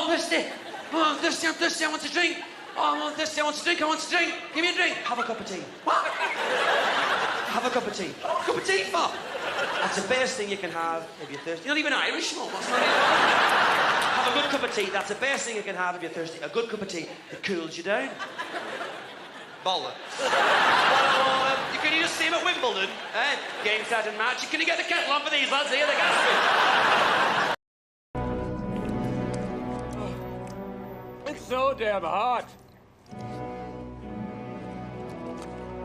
I'm thirsty. Oh, I'm thirsty, I'm thirsty, I want to drink. Oh, I'm thirsty, I want to drink, I want to drink. Give me a drink. Have a cup of tea. What? Have a cup of tea. What a cup of tea for? That's the best thing you can have if you're thirsty. You're not even Irish, no. What's not Have a good cup of tea. That's the best thing you can have if you're thirsty. A good cup of tea that cools you down. Bollocks. You can either see him at Wimbledon, game, set and match. Can you get the kettle on for these lads here? The gas. It's so damn hot.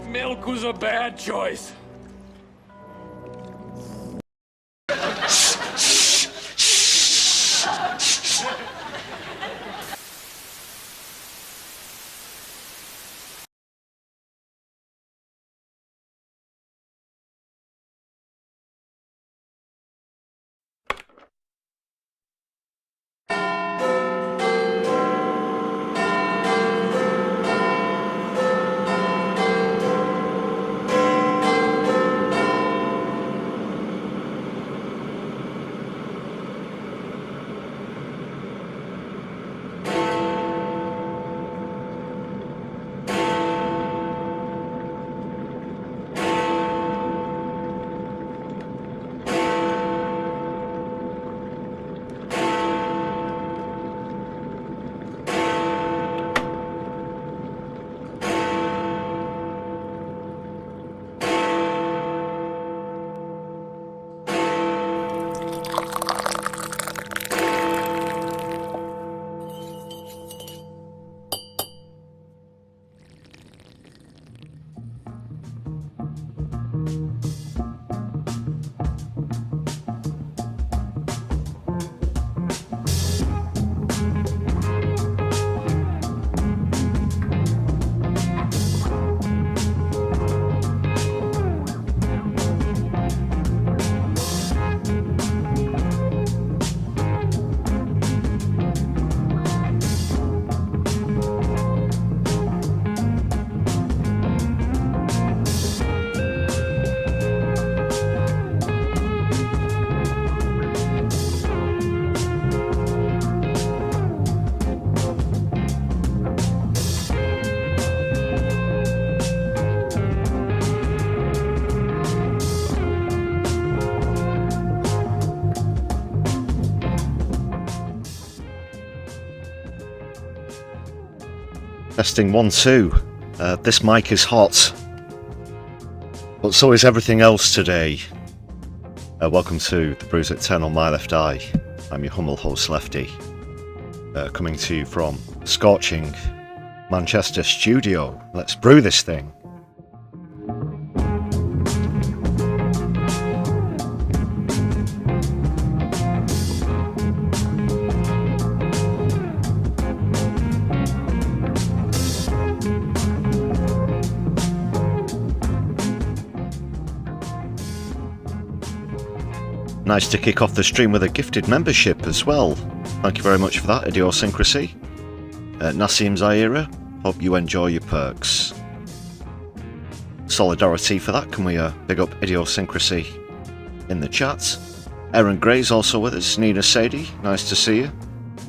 Milk was a bad choice. Testing 1, 2. This mic is hot, but so is everything else today. Welcome to the Brews at 10 on my left eye. I'm your humble host Lefty, coming to you from scorching Manchester studio. Let's brew this thing. Nice to kick off the stream with a gifted membership as well. Thank you very much for that, Idiosyncrasy. Nassim Zaira, hope you enjoy your perks. Solidarity for that, can we big up Idiosyncrasy in the chat. Aaron Gray's also with us, Nina Sadie, nice to see you.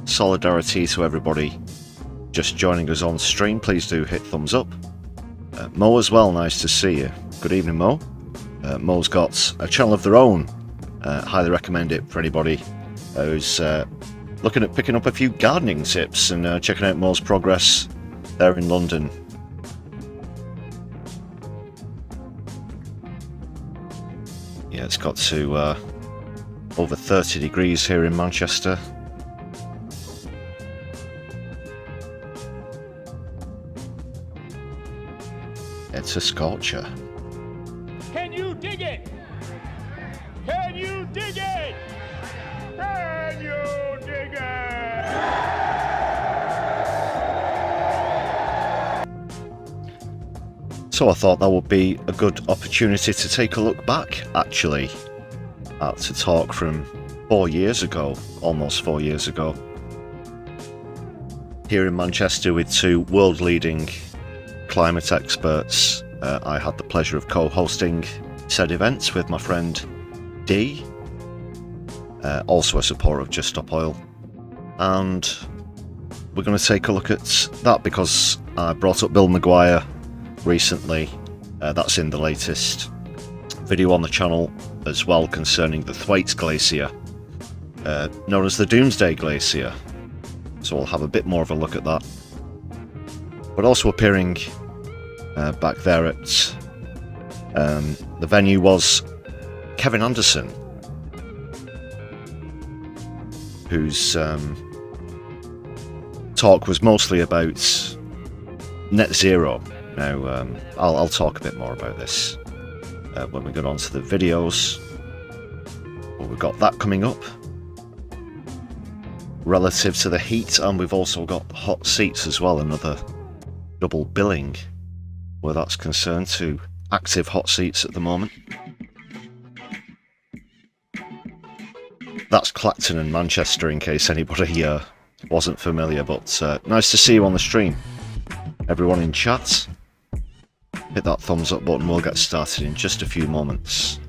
Solidarity to everybody just joining us on stream, please do hit thumbs up. Mo as well, nice to see you. Good evening, Mo. Mo's got a channel of their own. Highly recommend it for anybody who's looking at picking up a few gardening tips and checking out Mo's progress there in London. Yeah, it's got to over 30 degrees here in Manchester. It's a scorcher. Can you dig it? Can you dig it? Can you dig it? So I thought that would be a good opportunity to take a look back, actually, to talk from 4 years ago, almost 4 years ago, here in Manchester with two world-leading climate experts. I had the pleasure of co-hosting said events with my friend D, also a supporter of Just Stop Oil, and we're going to take a look at that because I brought up Bill McGuire recently. That's in the latest video on the channel as well concerning the Thwaites Glacier, known as the Doomsday Glacier. So we'll have a bit more of a look at that. But also appearing back there at the venue was Kevin Anderson, whose talk was mostly about net zero. Now, I'll talk a bit more about this when we get on to the videos. Well, we've got that coming up relative to the heat, and we've also got hot seats as well, another double billing where that's concerned to active hot seats at the moment. That's Clacton and Manchester in case anybody wasn't familiar, but nice to see you on the stream. Everyone in chat, hit that thumbs up button, we'll get started in just a few moments.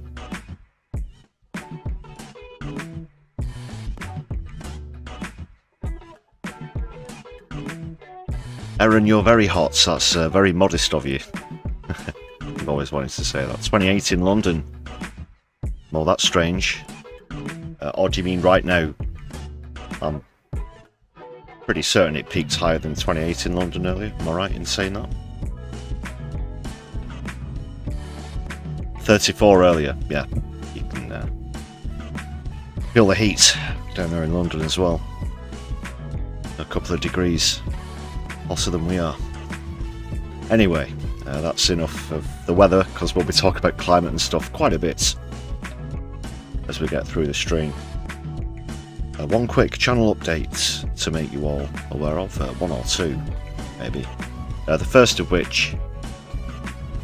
Erin, you're very hot, that's very modest of you. I've always wanted to say that. 28 in London. Well, that's strange. Or do you mean right now? I'm pretty certain it peaked higher than 28 in London earlier. Am I right in saying that? 34 earlier. Yeah, you can feel the heat down there in London as well. A couple of degrees hotter than we are. Anyway, that's enough of the weather, because we'll be talking about climate and stuff quite a bit as we get through the stream. One quick channel update to make you all aware of, one or two maybe. The first of which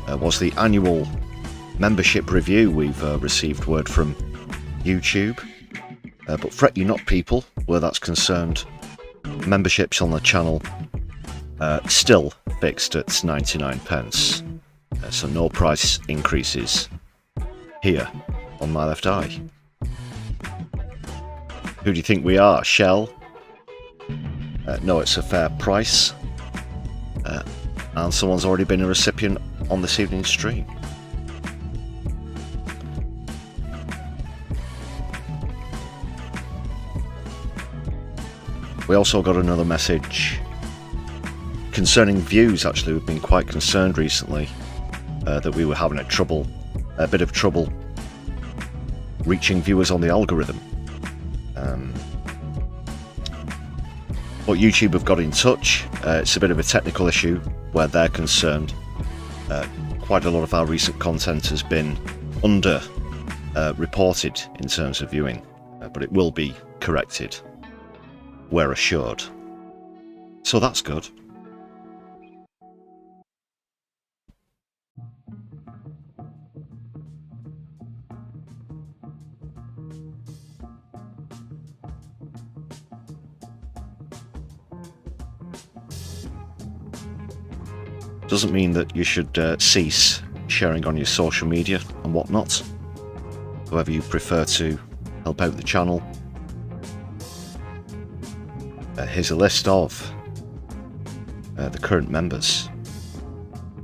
was the annual membership review. We've received word from YouTube, but fret you not people, where that's concerned, memberships on the channel still fixed at 99 pence, so no price increases here on my left eye. Who do you think we are? Shell? No, it's a fair price, and someone's already been a recipient on this evening's stream. We also got another message concerning views. Actually, we've been quite concerned recently that we were having a bit of trouble reaching viewers on the algorithm. But YouTube have got in touch. It's a bit of a technical issue where they're concerned. Quite a lot of our recent content has been under reported in terms of viewing, but it will be corrected, we're assured. So that's good. Doesn't mean that you should cease sharing on your social media and whatnot. However you prefer to help out the channel. Here's a list of the current members,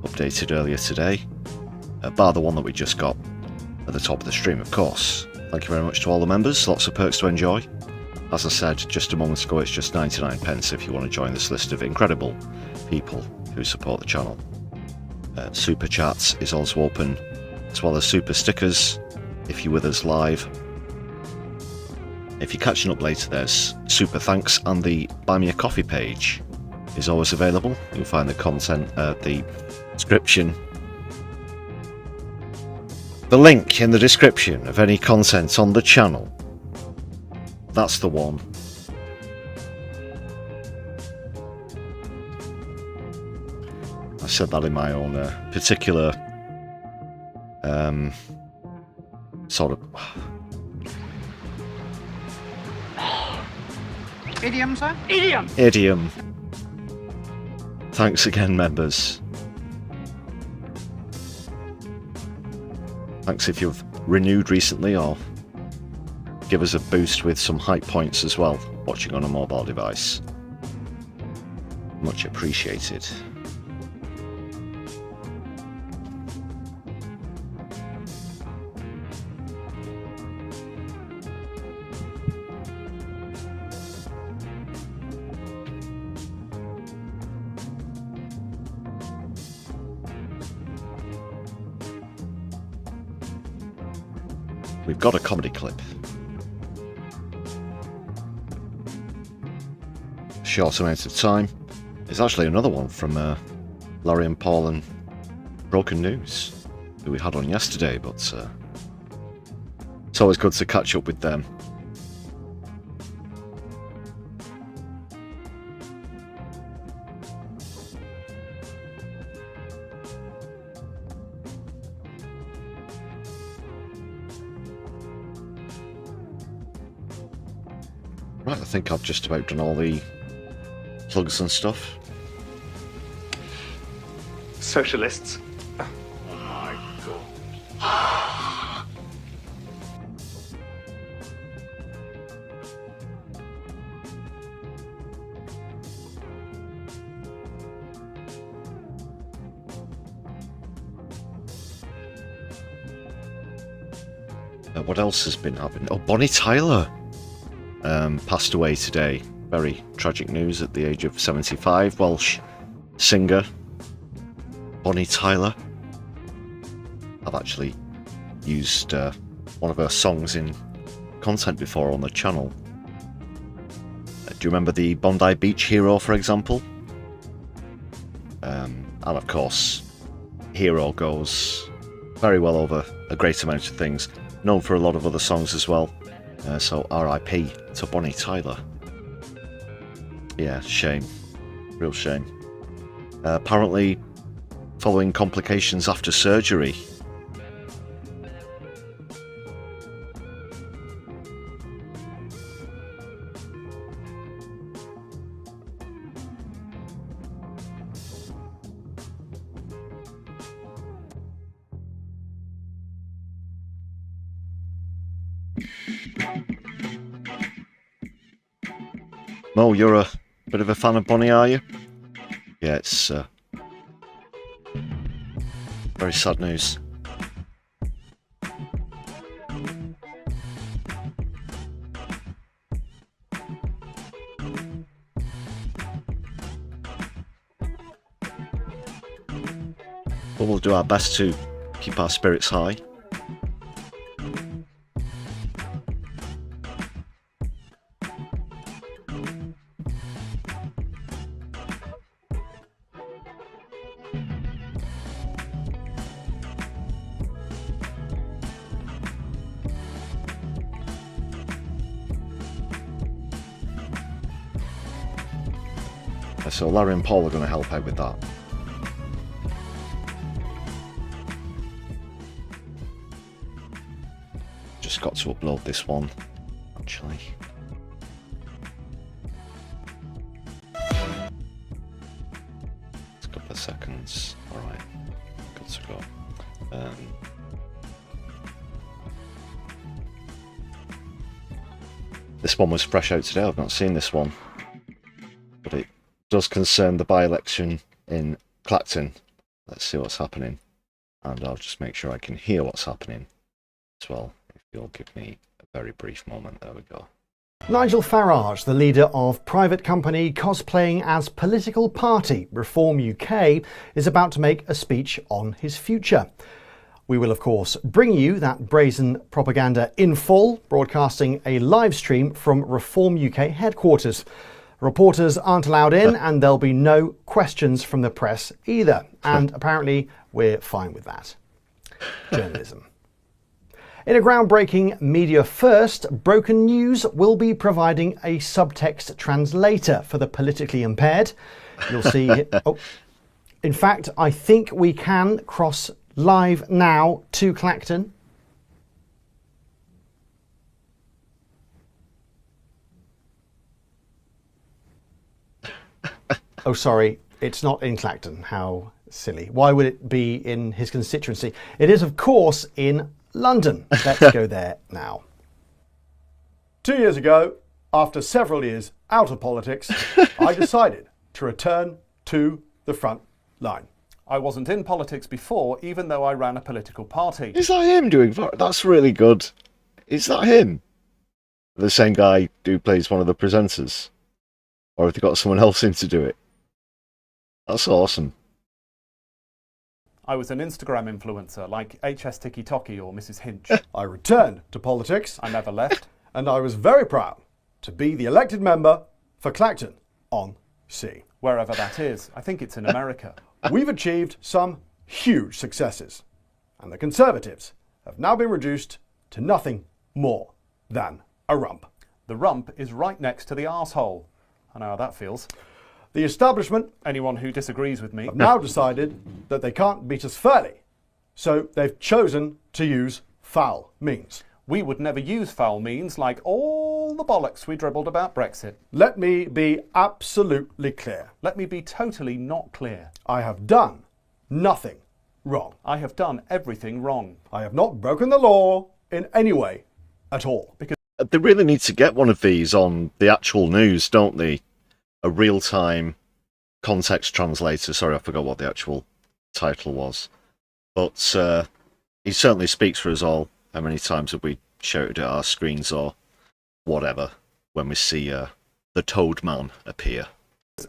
updated earlier today, bar the one that we just got at the top of the stream, of course. Thank you very much to all the members, lots of perks to enjoy. As I said just a moment ago, it's just 99 pence if you want to join this list of incredible people who support the channel. Super Chats is also open, as well as super stickers if you're with us live. If you're catching up later, there's super thanks, and the Buy Me a Coffee page is always available. You'll find the content, the description, the link in the description of any content on the channel. That's the one. I said that in my own particular sort of idiom, sir? Idiom. Thanks again, members. Thanks if you've renewed recently, or give us a boost with some hype points as well, watching on a mobile device. Much appreciated. We've got a comedy clip. Short amount of time. It's actually another one from Larry and Paul and Broken News, who we had on yesterday, but it's always good to catch up with them. Right, I think I've just about done all the plugs and stuff. Socialists. Oh my god. What else has been happening? Oh, Bonnie Tyler passed away today. Very tragic news at the age of 75. Welsh singer Bonnie Tyler. I've actually used one of her songs in content before on the channel. Do you remember the Bondi Beach Hero, for example? And of course, Hero goes very well over a great amount of things. Known for a lot of other songs as well. So RIP to Bonnie Tyler. Yeah, shame. Real shame. Apparently, following complications after surgery. Mo, you're a bit of a fan of Bonnie, are you? Yeah, it's very sad news. But we'll do our best to keep our spirits high. So Larry and Paul are going to help out with that. Just got to upload this one, actually. It's a couple of seconds. Alright, good to go. This one was fresh out today. I've not seen this one, but it does concern the by-election in Clacton. Let's see what's happening, and I'll just make sure I can hear what's happening as well, if you'll give me a very brief moment. There we go. Nigel Farage, the leader of private company cosplaying as political party Reform UK, is about to make a speech on his future. We will, of course, bring you that brazen propaganda in full, broadcasting a live stream from Reform UK headquarters. Reporters aren't allowed in, and there'll be no questions from the press either. And apparently we're fine with that. Journalism. In a groundbreaking media first, Broken News will be providing a subtext translator for the politically impaired. You'll see... Oh, in fact, I think we can cross live now to Clacton. Oh, sorry, it's not in Clacton. How silly. Why would it be in his constituency? It is, of course, in London. Let's go there now. 2 years ago, after several years out of politics, I decided to return to the front line. I wasn't in politics before, even though I ran a political party. Is that him doing? That's really good. Is that him? The same guy who plays one of the presenters, or have they got someone else in to do it? That's awesome. I was an Instagram influencer like HS Tiki Toki or Mrs. Hinch. I returned to politics, I never left. and I was very proud to be the elected member for Clacton on Sea. Wherever that is. I think it's in America. We've achieved some huge successes, and the Conservatives have now been reduced to nothing more than a rump. The rump is right next to the arsehole. I know how that feels. The establishment Anyone who disagrees with me. have now decided that they can't beat us fairly, so they've chosen to use foul means. We would never use foul means like all the bollocks we dribbled about Brexit. Let me be absolutely clear. Let me be totally not clear. I have done nothing wrong. I have done everything wrong. I have not broken the law in any way at all. They really need to get one of these on the actual news, don't they? A real-time context translator. Sorry, I forgot what the actual title was. But he certainly speaks for us all. How many times have we shouted at our screens or whatever when we see the Toad Man appear?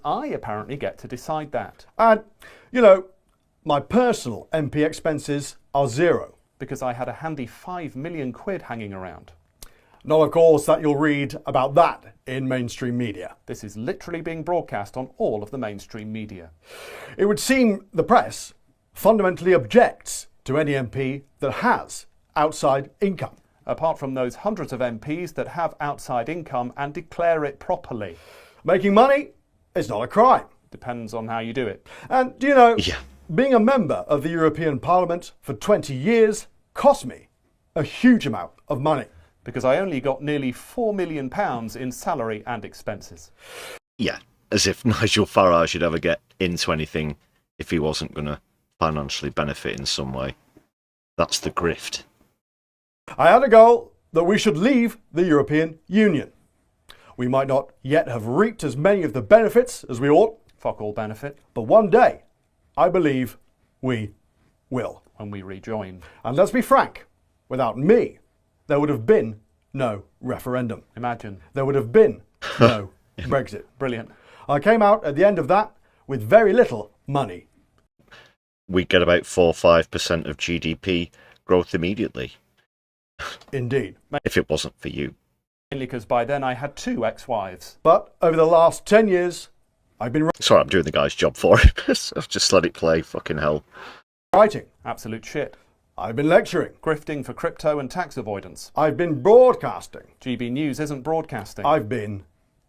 I apparently get to decide that. And, you know, my personal MP expenses are zero. Because I had a handy 5 million quid hanging around. Not, of course, that you'll read about that in mainstream media. This is literally being broadcast on all of the mainstream media. It would seem the press fundamentally objects to any MP that has outside income. Apart from those hundreds of MPs that have outside income and declare it properly. Making money is not a crime. Depends on how you do it. And, do you know, Yeah. being a member of the European Parliament for 20 years cost me a huge amount of money. Because I only got nearly £4 million in salary and expenses. Yeah, as if Nigel Farage should ever get into anything if he wasn't going to financially benefit in some way. That's the grift. I had a goal that we should leave the European Union. We might not yet have reaped as many of the benefits as we ought, Fuck all benefit but one day, I believe we will. when we rejoin. And let's be frank, without me, there would have been no referendum. Imagine. There would have been no Brexit. Brilliant. I came out at the end of that with very little money. We get about 4 or 5% of GDP growth immediately, Indeed. if it wasn't for you. Mainly because by then I had 2 ex-wives. But over the last 10 years, I've been Sorry, I'm doing the guy's job for him. I've just let it play, fucking hell. writing. Absolute shit. I've been lecturing. Grifting for crypto and tax avoidance. I've been broadcasting. GB News isn't broadcasting. I've been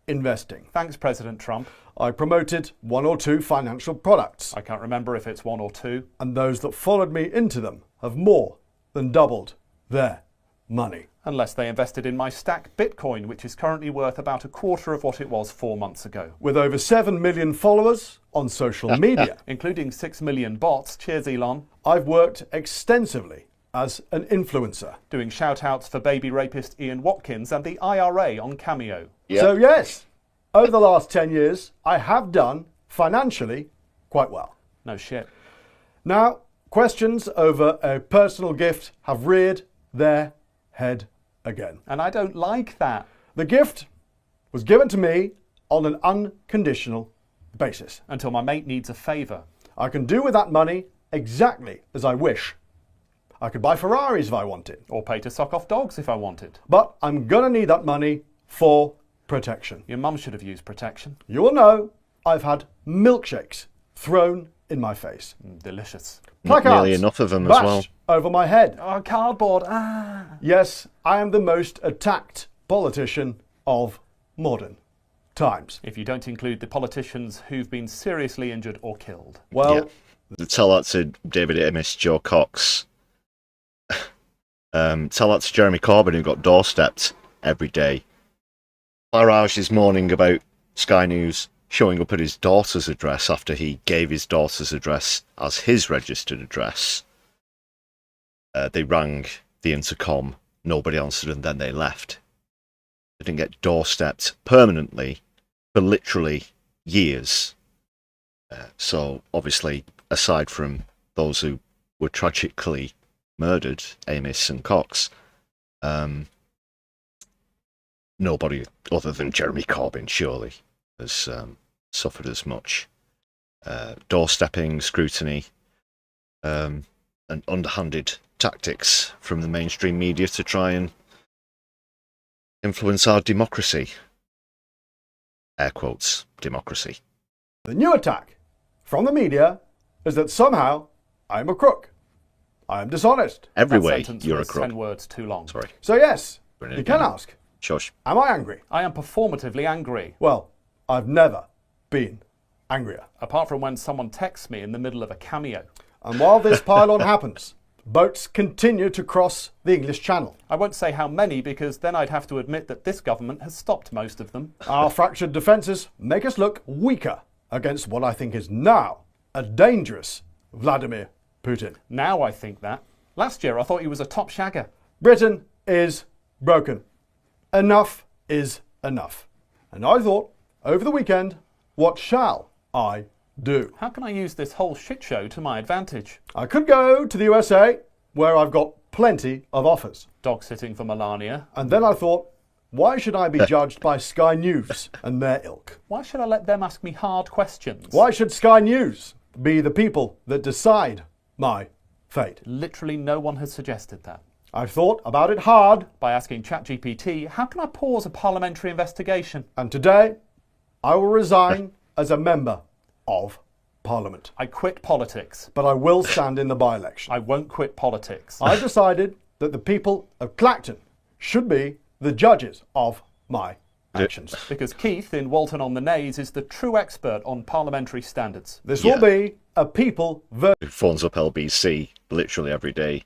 investing. Thanks, President Trump. I promoted 1 or 2 financial products, I can't remember if it's 1 or 2. and those that followed me into them have more than doubled their money. Unless they invested in my stack Bitcoin, which is currently worth about a quarter of what it was 4 months ago. With over 7 million followers on social media, Including 6 million bots. Cheers, Elon. I've worked extensively as an influencer. Doing shout-outs for baby rapist Ian Watkins and the IRA on Cameo. Yep. So yes, over the last 10 years, I have done financially quite well. No shit. Now, questions over a personal gift have reared their head again. And I don't like that. The gift was given to me on an unconditional basis. Until my mate needs a favour. I can do with that money exactly as I wish. I could buy Ferraris if I wanted, Or pay to suck off dogs if I wanted. but I'm gonna need that money for protection. Your mum should have used protection. You will know I've had milkshakes thrown in my face. Delicious. Not Placards nearly enough of them as bashed well. over my head. Oh, cardboard. Ah. Yes, I am the most attacked politician of modern times. If you don't include the politicians who've been seriously injured or killed. Well, Tell that to David Amis, Joe Cox. Tell that to Jeremy Corbyn, who got doorstepped every day. Farage is mourning about Sky News showing up at his daughter's address after he gave his daughter's address as his registered address. They rang the intercom, nobody answered, and then they left. They didn't get doorstepped permanently for literally years. So obviously, aside from those who were tragically murdered, Amis and Cox, nobody other than Jeremy Corbyn surely has suffered as much doorstepping, scrutiny, and underhanded tactics from the mainstream media to try and influence our democracy. Air quotes, democracy. The new attack from the media is that somehow I'm a crook. I am dishonest. Every That way, sentence you're a was crook. 10 words too long. Sorry. So yes, Bring it you again. can ask, Shush. am I angry? I am performatively angry. Well, I've never been angrier. Apart from when someone texts me in the middle of a cameo. And while this pylon happens, boats continue to cross the English Channel. I won't say how many because then I'd have to admit that this government has stopped most of them. Our fractured defences make us look weaker against what I think is now a dangerous Vladimir Putin. Now I think that. Last year I thought he was a top shagger. Britain is broken. Enough is enough. And I thought, over the weekend, what shall I do? How can I use this whole shit show to my advantage? I could go to the USA, where I've got plenty of offers. Dog sitting for Melania. And then I thought, why should I be judged by Sky News and their ilk? Why should I let them ask me hard questions? Why should Sky News be the people that decide my fate? Literally no one has suggested that. I've thought about it hard, By asking ChatGPT, how can I pause a parliamentary investigation? and today I will resign as a member of Parliament. I quit politics. But I will stand in the by-election. I won't quit politics. I've decided that the people of Clacton should be the judges of my actions. Because Keith in Walton on the Naze is the true expert on parliamentary standards. This Yeah. will be a people vote. Who phones up LBC literally every day,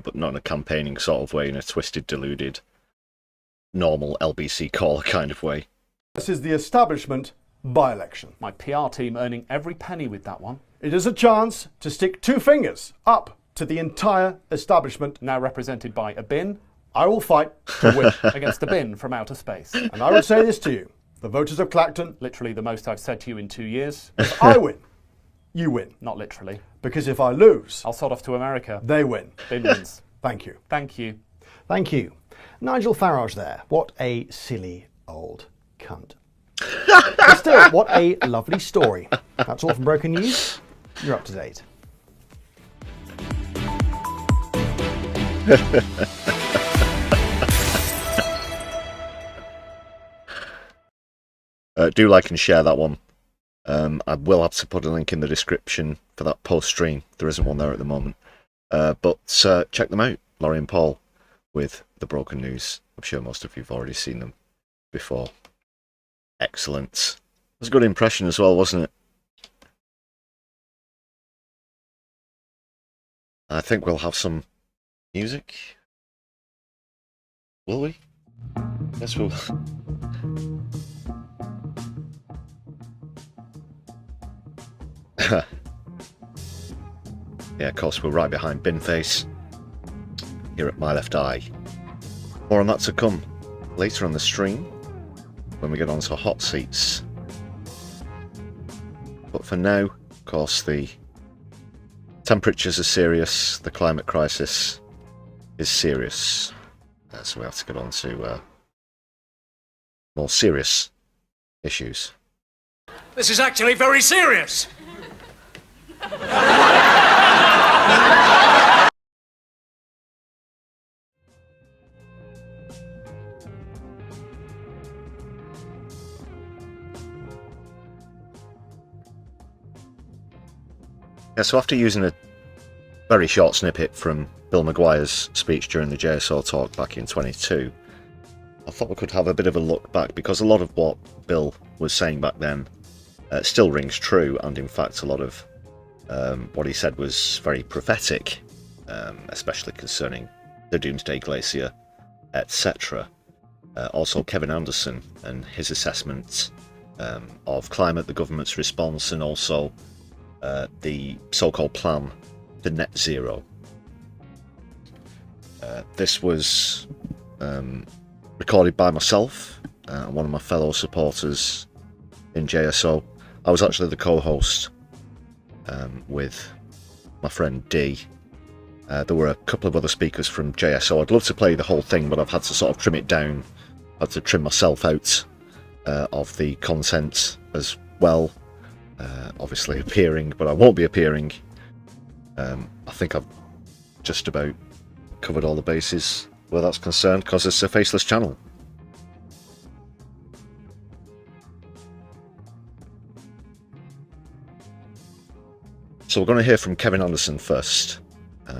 but not in a campaigning sort of way, in a twisted, deluded, normal LBC caller kind of way. This is the establishment by-election. My PR team earning every penny with that one. It is a chance to stick two fingers up to the entire establishment. Now represented by a bin I will fight to win. against a bin from outer space. And I would say this to you, the voters of Clacton, Literally the most I've said to you in 2 years. if I win, you win. Not literally. Because if I lose, I'll sod off to America. they win. Bin wins. Thank you. Thank you. Thank you. Nigel Farage there. What a silly old cunt. But still, what a lovely story. That's all from Broken News. You're up to date. Do like and share that one. I will have to put a link in the description for that post stream. There isn't one there at the moment. But check them out, Laurie and Paul, with the Broken News. I'm sure most of you have already seen them before. Excellent. It was a good impression as well, wasn't it? I think we'll have some music. Will we? Yes, we'll. Yeah, of course, we're right behind Binface here at My Left Eye. More on that to come later on the stream when we get on to hot seats. But for now, of course, the temperatures are serious, the climate crisis is serious. So we have to get on to more serious issues. This is actually very serious. Yeah, so after using a very short snippet from Bill McGuire's speech during the JSO talk back in 22, I thought we could have a bit of a look back, because a lot of what Bill was saying back then still rings true, and in fact a lot of what he said was very prophetic, especially concerning the Doomsday Glacier, etc. Also Kevin Anderson and his assessment of climate, the government's response, and also the so-called plan to net zero. This was recorded by myself and one of my fellow supporters in JSO I was actually the co-host with my friend D. There were a couple of other speakers from JSO. I'd love to play the whole thing, but I've had to sort of trim it down. I had to trim myself out of the content as well. Obviously appearing, but I won't be appearing. I think I've just about covered all the bases where that's concerned, because it's a faceless channel. So we're going to hear from Kevin Anderson first.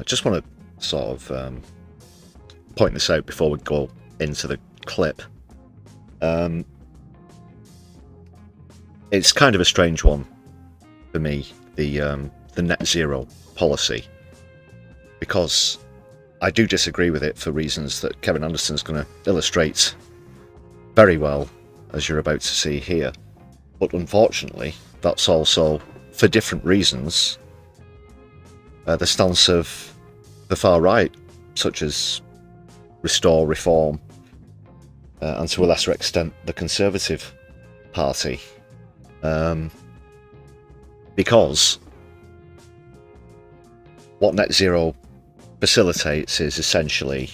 Just want to sort of point this out before we go into the clip. It's kind of a strange one for me, the net zero policy, because I do disagree with it for reasons that Kevin Anderson's going to illustrate very well, as you're about to see here. But unfortunately, that's also, for different reasons, the stance of the far right, such as Restore, Reform, and to a lesser extent the Conservative Party. Because what net zero facilitates is essentially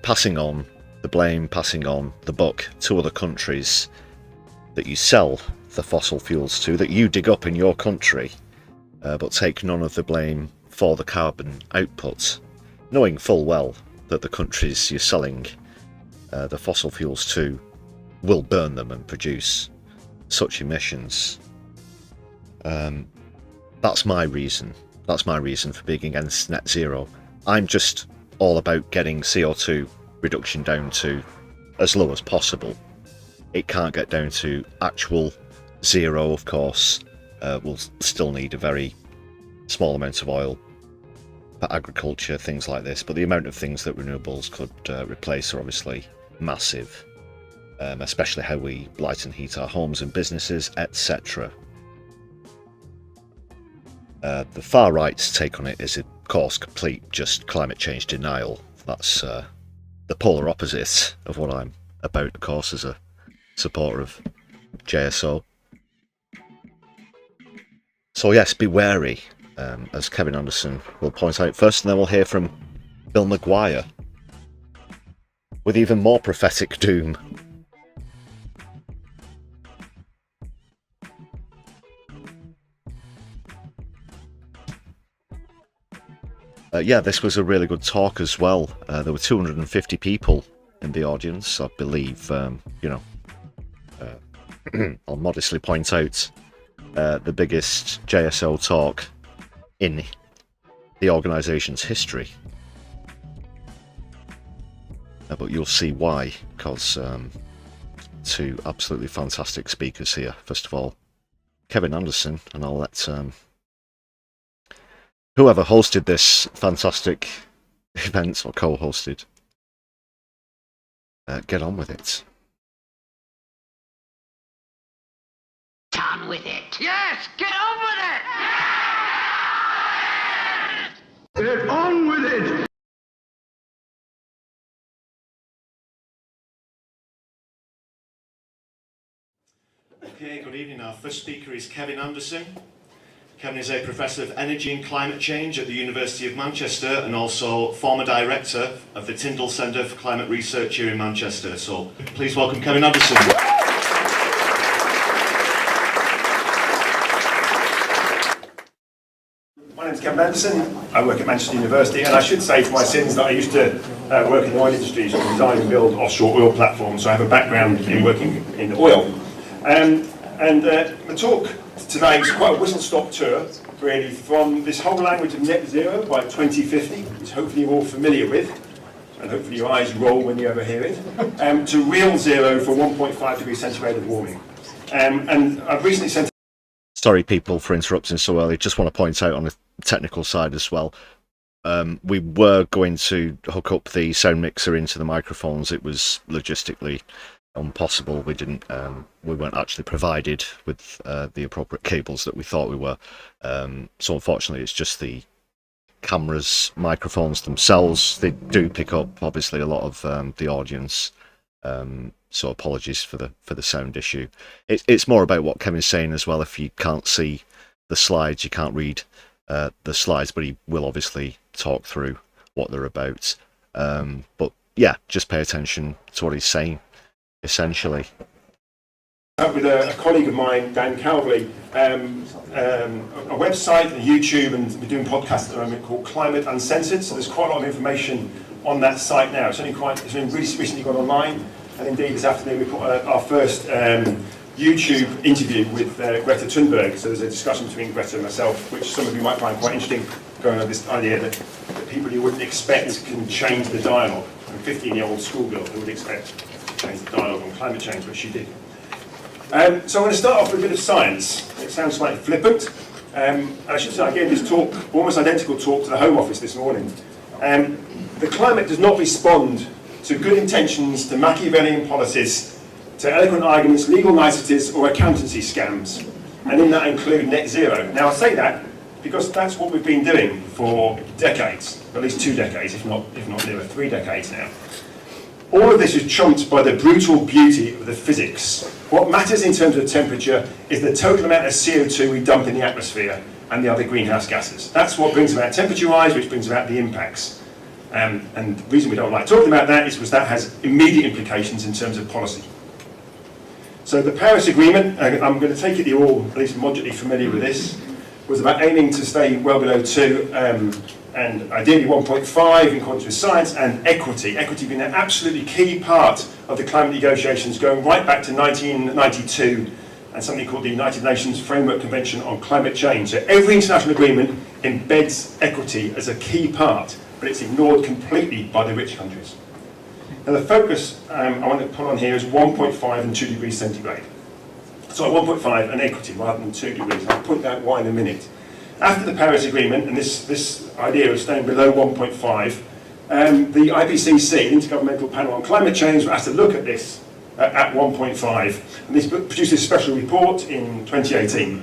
passing on the blame, passing on the buck to other countries that you sell the fossil fuels to, that you dig up in your country, but take none of the blame for the carbon output, knowing full well that the countries you're selling the fossil fuels to will burn them and produce such emissions. That's my reason. That's my reason for being against net zero. I'm just all about getting CO2 reduction down to as low as possible. It can't get down to actual zero, of course. We'll still need a very small amount of oil for agriculture, things like this, but the amount of things that renewables could replace are obviously massive, especially how we light and heat our homes and businesses, etc. The far right's take on it is, of course, complete just climate change denial. That's the polar opposite of what I'm about, of course, as a supporter of JSO. So yes, be wary, as Kevin Anderson will point out first, and then we'll hear from Bill McGuire with even more prophetic doom. Yeah, this was a really good talk as well. There were 250 people in the audience, I believe. I'll modestly point out the biggest JSO talk in the organisation's history. But you'll see why, because two absolutely fantastic speakers here. First of all, Kevin Anderson, and I'll let whoever hosted this fantastic event, or co-hosted, get on with it. Get on with it. Yes, get on with it. Get on with it. Okay, good evening. Our first speaker is Kevin Anderson. Kevin is a Professor of Energy and Climate Change at the University of Manchester, and also former Director of the Tyndall Centre for Climate Research here in Manchester. So please welcome Kevin Anderson. My name is Kevin Anderson. I work at Manchester University, and I should say for my sins that I used to work in the oil industry, so design and build offshore oil platforms, so I have a background in working in oil. The talk tonight is quite a whistle-stop tour, really, from this whole language of net zero by 2050, which hopefully you're all familiar with, and hopefully your eyes roll when you ever hear it, to real zero for 1.5 degrees centigrade of warming. And I've recently sent... Sorry, people, for interrupting so early. Just want to point out on the technical side as well. We were going to hook up the sound mixer into the microphones. It was logistically impossible. We weren't actually provided with the appropriate cables that we thought we were. So unfortunately, it's just the cameras, microphones themselves. They do pick up, obviously, a lot of the audience. So apologies for the sound issue. It's more about what Kevin's saying as well. If you can't see the slides, you can't read the slides, but he will obviously talk through what they're about. But yeah, just pay attention to what he's saying, essentially. With a colleague of mine, Dan Calvey, a website, and YouTube, and we're doing podcasts at the moment called Climate Uncensored. So there's quite a lot of information on that site now. It's only really recently gone online, and indeed this afternoon we put our first YouTube interview with Greta Thunberg. So there's a discussion between Greta and myself, which some of you might find quite interesting, going on this idea that people you wouldn't expect can change the dialogue. A 15-year-old schoolgirl who would expect to change the dialogue on climate change, but she did. So I'm going to start off with a bit of science. It sounds slightly flippant. And I should say I gave this talk, almost identical talk, to the Home Office this morning. The climate does not respond to good intentions, to Machiavellian policies, to eloquent arguments, legal niceties, or accountancy scams. And in that include net zero. Now I say that because that's what we've been doing for decades, at least 2 decades, if not nearer 3 decades now. All of this is trumped by the brutal beauty of the physics. What matters in terms of temperature is the total amount of CO2 we dump in the atmosphere and the other greenhouse gases. That's what brings about temperature rise, which brings about the impacts. And the reason we don't like talking about that is because that has immediate implications in terms of policy. So the Paris Agreement, I'm going to take it you're all at least moderately familiar with this, was about aiming to stay well below 2, and ideally 1.5 in accordance with science, and equity. Equity being an absolutely key part of the climate negotiations going right back to 1992 and something called the United Nations Framework Convention on Climate Change. So every international agreement embeds equity as a key part, but it's ignored completely by the rich countries. Now the focus I want to put on here is 1.5 and 2 degrees centigrade. So 1.5 and equity rather than 2 degrees. I'll point out why in a minute. After the Paris Agreement, and this idea of staying below 1.5, the IPCC, the Intergovernmental Panel on Climate Change, were asked to look at this at 1.5. And this produced a special report in 2018.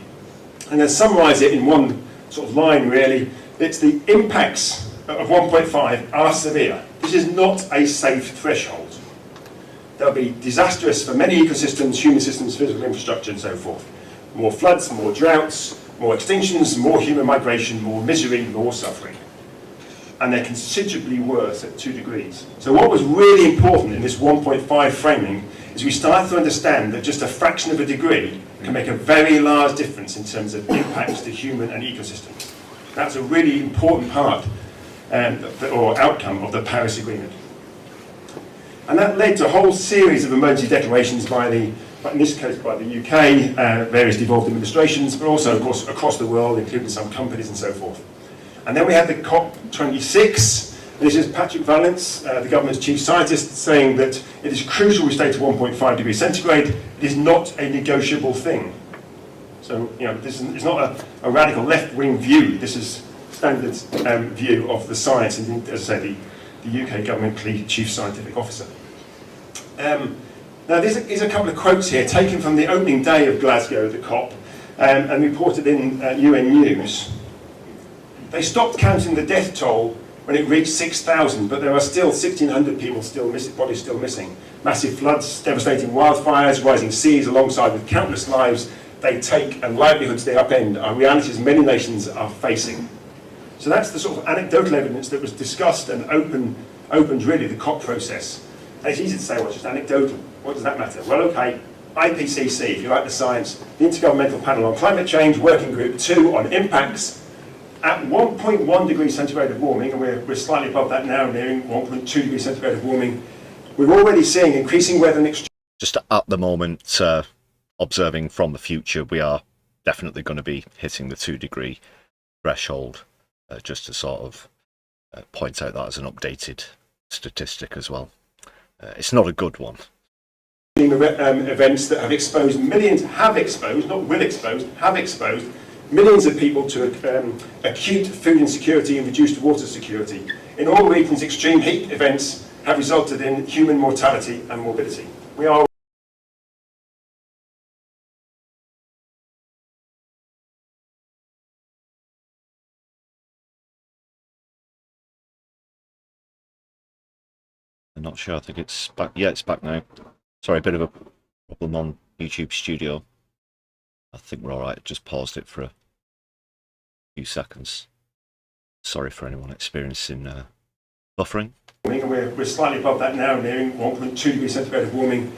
And then summarise it in one sort of line, really. It's the impacts of 1.5 are severe. This is not a safe threshold. They'll be disastrous for many ecosystems, human systems, physical infrastructure, and so forth. More floods, more droughts, more extinctions, more human migration, more misery, more suffering. And they're considerably worse at 2 degrees. So what was really important in this 1.5 framing is we started to understand that just a fraction of a degree can make a very large difference in terms of impacts to human and ecosystems. That's a really important part or outcome of the Paris Agreement. And that led to a whole series of emergency declarations by in this case by the UK, various devolved administrations, but also, of course, across the world, including some companies and so forth. And then we had the COP26. This is Patrick Vallance, the government's chief scientist, saying that it is crucial we stay to 1.5 degrees centigrade. It is not a negotiable thing. So, this is not a radical left-wing view. This is standard view of the science, and as I say, the UK government chief scientific officer. Now, there's a couple of quotes here taken from the opening day of Glasgow, the COP, and reported in UN News. They stopped counting the death toll when it reached 6,000, but there are still 1,600 people bodies still missing. Massive floods, devastating wildfires, rising seas, alongside with countless lives they take and livelihoods they upend are realities many nations are facing. So that's the sort of anecdotal evidence that was discussed and opened really the COP process. And it's easy to say, well, it's just anecdotal. What does that matter? Well, okay, IPCC, if you like the science, the Intergovernmental Panel on Climate Change, Working Group 2 on impacts, at 1.1 degrees centigrade of warming, and we're slightly above that now, nearing 1.2 degrees centigrade of warming, we're already seeing increasing weather and extreme. Just at the moment, observing from the future, we are definitely going to be hitting the 2 degree threshold, just to sort of point out that as an updated statistic as well. It's not a good one. Events that have exposed millions, have exposed millions of people to acute food insecurity and reduced water security. In all regions, extreme heat events have resulted in human mortality and morbidity. We are I'm not sure. I think it's back. Yeah, it's back now. Sorry, a bit of a problem on YouTube Studio. I think we're alright, just paused it for a few seconds. Sorry for anyone experiencing buffering. We're slightly above that now, nearing 1.2 degrees centigrade of warming.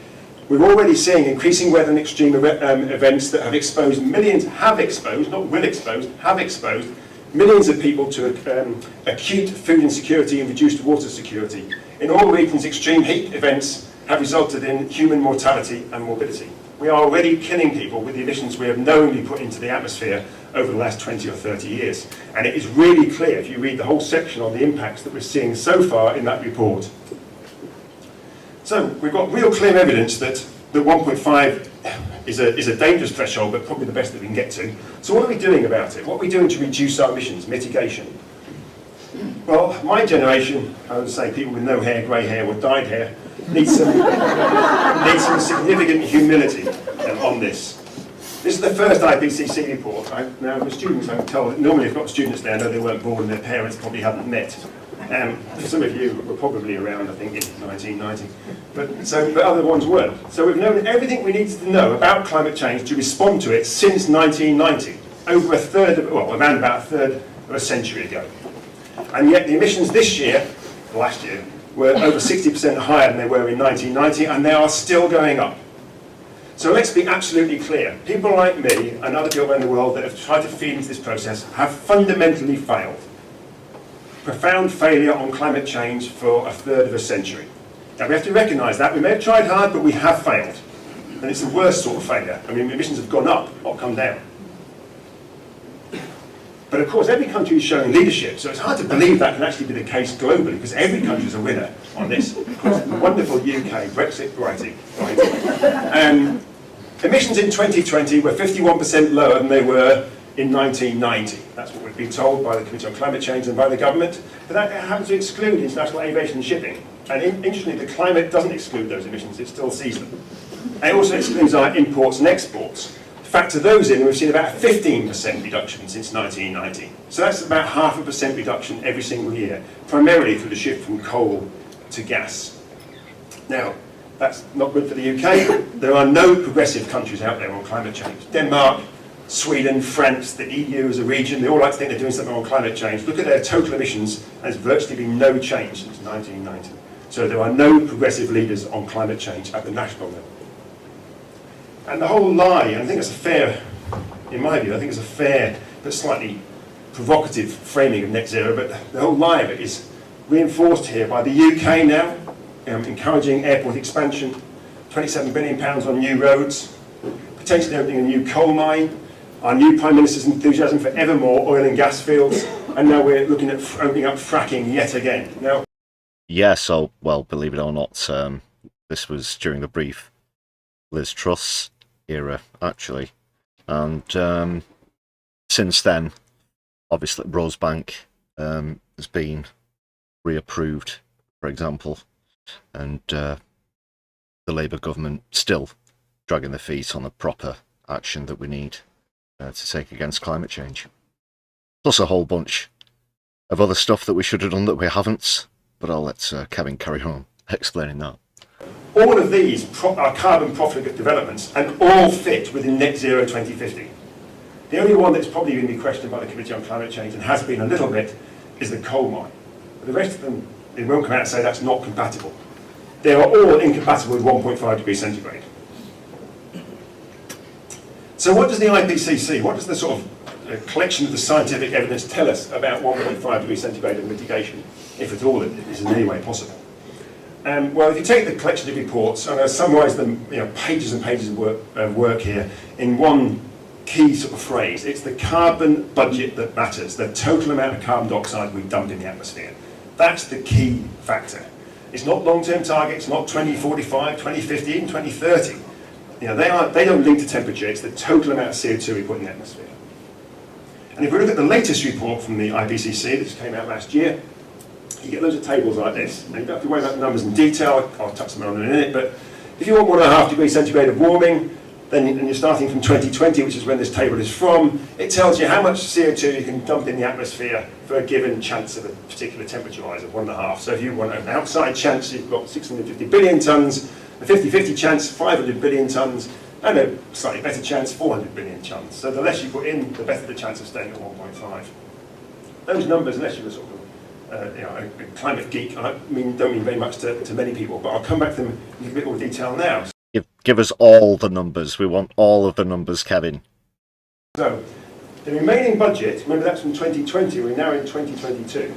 We're already seeing increasing weather and extreme events that have exposed millions, have exposed millions of people to acute food insecurity and reduced water security. In all regions, extreme heat events have resulted in human mortality and morbidity. We are already killing people with the emissions we have knowingly put into the atmosphere over the last 20 or 30 years. And it is really clear, if you read the whole section on the impacts that we're seeing so far in that report. So we've got real clear evidence that 1.5 is a dangerous threshold, but probably the best that we can get to. So what are we doing about it? What are we doing to reduce our emissions, mitigation? Well, my generation, I would say people with no hair, grey hair or dyed hair, need some significant humility on this. This is the first IPCC report. Now, the students, I'm told, normally if I've got students there, I know they weren't born and their parents probably hadn't met. Some of you were probably around, I think, in 1990. But other ones weren't. So we've known everything we needed to know about climate change to respond to it since 1990. Over a third of, well, around about a third of a century ago. And yet the emissions this year, last year, were over 60% higher than they were in 1990, and they are still going up. So let's be absolutely clear. People like me and other people around the world that have tried to feed into this process have fundamentally failed. Profound failure on climate change for a third of a century. Now we have to recognise that. We may have tried hard, but we have failed. And it's the worst sort of failure. I mean, emissions have gone up, not come down. But of course, every country is showing leadership, so it's hard to believe that can actually be the case globally, because every country is a winner on this. Wonderful UK Brexit writing. Right? Emissions in 2020 were 51% lower than they were in 1990. That's what we've been told by the Committee on Climate Change and by the government. But that happens to exclude international aviation and shipping. And interestingly, the climate doesn't exclude those emissions, it still sees them. And it also excludes our imports and exports. Factor those in, we've seen about a 15% reduction since 1990. So that's about 0.5% reduction every single year, primarily through the shift from coal to gas. Now, that's not good for the UK. There are no progressive countries out there on climate change. Denmark, Sweden, France, the EU as a region, they all like to think they're doing something on climate change. Look at their total emissions, and there's virtually been no change since 1990. So there are no progressive leaders on climate change at the national level. And the whole lie, and I think it's a fair, in my view, I think it's a fair but slightly provocative framing of net zero, but the whole lie of it is reinforced here by the UK now, encouraging airport expansion, £27 billion on new roads, potentially opening a new coal mine, our new Prime Minister's enthusiasm for ever more oil and gas fields, and now we're looking at opening up fracking yet again. Now, Yeah, so, well, believe it or not, this was during the brief Liz Truss era, actually. And since then, obviously, Rosebank has been reapproved, for example, and the Labour government still dragging their feet on the proper action that we need to take against climate change. Plus a whole bunch of other stuff that we should have done that we haven't, but I'll let Kevin carry on explaining that. all of these are carbon profligate developments and all fit within net zero 2050. The only one that's probably going to be questioned by the Committee on Climate Change, and has been a little bit, is the coal mine. But the rest of them, they won't come out and say that's not compatible. They are all incompatible with 1.5 degrees centigrade. So what does the IPCC, what does the sort of collection of the scientific evidence tell us about 1.5 degrees centigrade and mitigation, if at all it is in any way possible? Well, if you take the collection of reports, and I summarise them, pages and pages of work here, in one key sort of phrase, it's the carbon budget that matters, the total amount of carbon dioxide we dump in the atmosphere. That's the key factor. It's not long-term targets, not 2045, 2050, even 2030. They don't link to temperature, it's the total amount of CO2 we put in the atmosphere. And if we look at the latest report from the IPCC, this came out last year, you get loads of tables like this. Now, you don't have to worry about the numbers in detail, I'll touch them on in a minute, but if you want 1.5 degrees centigrade of warming, then you're starting from 2020, which is when this table is from, it tells you how much CO2 you can dump in the atmosphere for a given chance of a particular temperature rise of 1.5. So if you want an outside chance, you've got 650 billion tonnes, A 50-50 chance, 500 billion tonnes, and a slightly better chance, 400 billion tonnes. So the less you put in, the better the chance of staying at 1.5. Those numbers, unless you're a sort of a climate geek, don't mean very much to many people, but I'll come back to them in a bit more detail now. Give us all the numbers. We want all of the numbers, Kevin. So, the remaining budget, remember that's from 2020, we're now in 2022.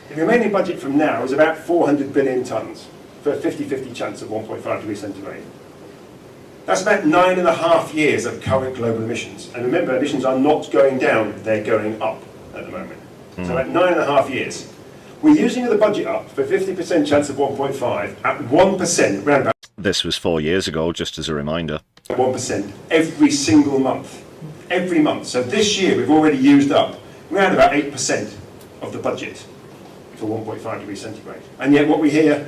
The remaining budget from now is about 400 billion tonnes for a 50-50 chance of 1.5 degrees centigrade. That's about 9.5 years of current global emissions. And remember, emissions are not going down, they're going up at the moment. So about 9.5 years. We're using the budget up for 50% chance of 1.5 at 1%, round about. This was 4 years ago, just as a reminder. 1% every single month. Every month. So this year we've already used up around about 8% of the budget for 1.5 degrees centigrade. And yet what we hear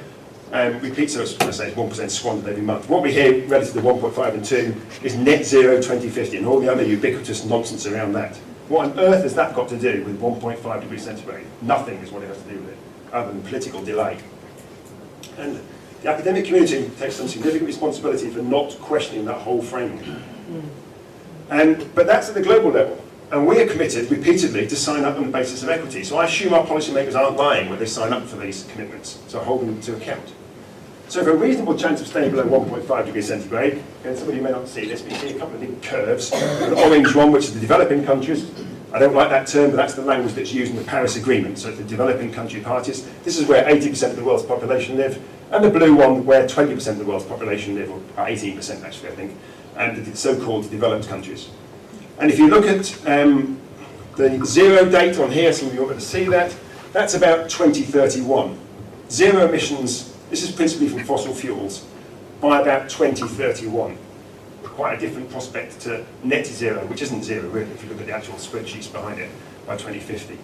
repeats, so I say 1% squandered every month. What we hear relative to 1.5 and 2 is net zero 2050 and all the other ubiquitous nonsense around that. What on earth has that got to do with 1.5 degrees centigrade? Nothing is what it has to do with it, other than political delay. And the academic community takes some significant responsibility for not questioning that whole framing. But that's at the global level. And we are committed repeatedly to sign up on the basis of equity. So I assume our policymakers aren't lying when they sign up for these commitments. So I hold them to account. So for a reasonable chance of staying below 1.5 degrees centigrade, and some of you may not see this, but you see a couple of big curves. The orange one, which is the developing countries. I don't like that term, but that's the language that's used in the Paris Agreement. So the developing country parties. This is where 80% of the world's population live. And the blue one, where 20% of the world's population live, or 18% actually, I think, and the so-called developed countries. And if you look at the zero date on here, some of you want to see that, that's about 2031. Zero emissions, this is principally from fossil fuels, by about 2031. Quite a different prospect to net zero, which isn't zero really, if you look at the actual spreadsheets behind it, by 2050.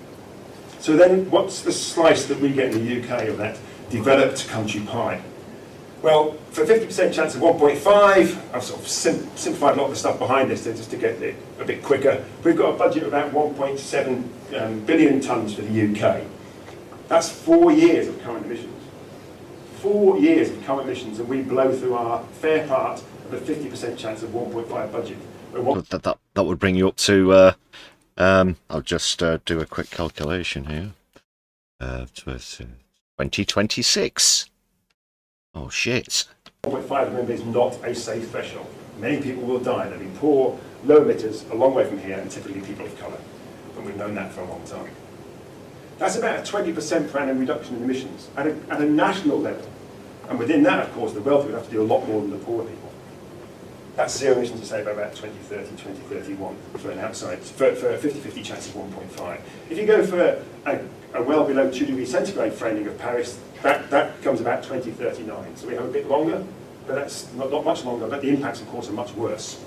So then, what's the slice that we get in the UK of that developed country pie? Well, for a 50% chance of 1.5, I've sort of simplified a lot of the stuff behind this just to get it a bit quicker. We've got a budget of about 1.7 billion tonnes for the UK. That's 4 years of current emissions. 4 years of current emissions, and we blow through our fair part of a 50% chance of 1.5 budget. That would bring you up to, I'll just do a quick calculation here. 2026. Oh shit. 1.5, remember, is not a safe threshold. Many people will die. They'll be poor, low emitters, a long way from here, and typically people of colour. And we've known that for a long time. That's about a 20% per annum reduction in emissions at a national level. And within that, of course, the wealthy would have to do a lot more than the poor people. That's zero emissions to say by about 2030, 2031 for an outside, for a 50-50 chance of 1.5. If you go for a well below 2 degrees centigrade framing of Paris, that comes about 2039. So we have a bit longer, but that's not much longer, but the impacts, of course, are much worse.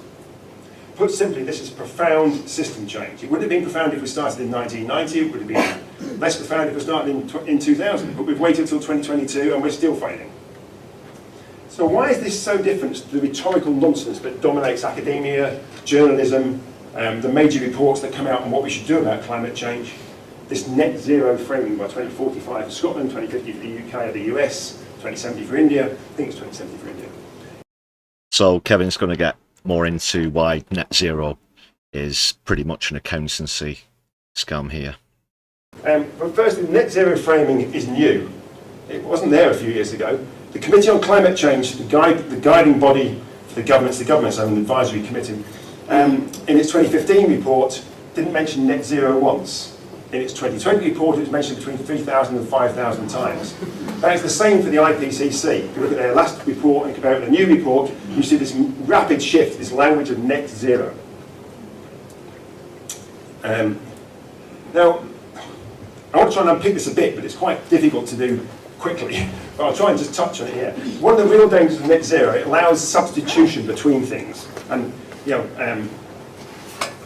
Put simply, this is profound system change. It wouldn't have been profound if we started in 1990, it would have been less profound if we started in 2000, but we've waited until 2022 and we're still fighting. So why is this so different to the rhetorical nonsense that dominates academia, journalism, the major reports that come out on what we should do about climate change? This net zero framing by 2045 for Scotland, 2050 for the UK or the US, 2070 for India. I think it's 2070 for India. So Kevin's going to get more into why net zero is pretty much an accountancy scam here. But firstly, net zero framing is new. It wasn't there a few years ago. The Committee on Climate Change, the guiding body for the government's an advisory committee, in its 2015 report didn't mention net zero once. In its 2020 report, it was mentioned between 3,000 and 5,000 times. That is the same for the IPCC. If you look at their last report and compare it with the new report, you see this rapid shift, this language of net zero. Now, I want to try and unpick this a bit, but it's quite difficult to do quickly. But I'll try and just touch on it here. One of the real dangers of net zero, it allows substitution between things. And,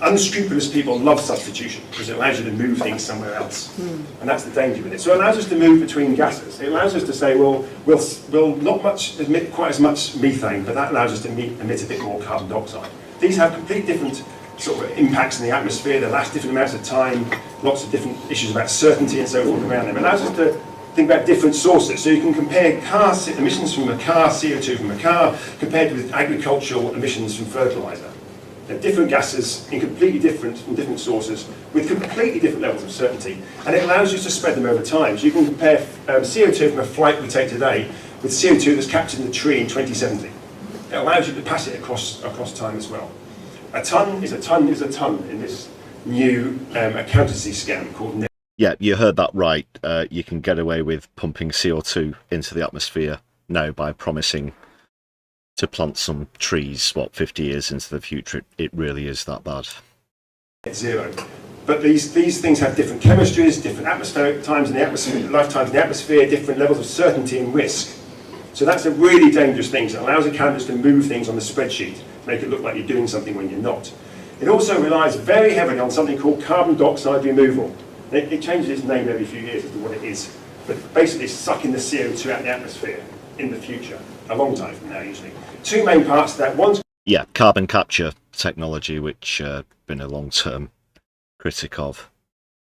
unscrupulous people love substitution because it allows you to move things somewhere else. And that's the danger with it. So it allows us to move between gases. It allows us to say, well, we'll not emit quite as much methane, but that allows us to emit a bit more carbon dioxide. These have completely different sort of impacts in the atmosphere. They last different amounts of time, lots of different issues about certainty and so forth around them. It allows us to think about different sources. So you can compare emissions from a car, CO2 from a car, compared with agricultural emissions from fertiliser. They're different gases in completely different from different sources with completely different levels of certainty, and it allows you to spread them over time. So you can compare CO2 from a flight we take today with CO2 that's captured in the tree in 2070. It allows you to pass it across time as well. A tonne is a tonne is a tonne in this new accountancy scam called net. Yeah, you heard that right. You can get away with pumping CO2 into the atmosphere now by promising to plant some trees, 50 years into the future. It really is that bad. Zero. But these things have different chemistries, different atmospheric times in the atmosphere, lifetimes in the atmosphere, different levels of certainty and risk. So that's a really dangerous thing. So it allows accountants to move things on the spreadsheet, make it look like you're doing something when you're not. It also relies very heavily on something called carbon dioxide removal. It changes its name every few years as to what it is, but basically it's sucking the CO2 out of the atmosphere in the future, a long time from now usually. Two main parts to that. One's carbon capture technology, which been a long-term critic of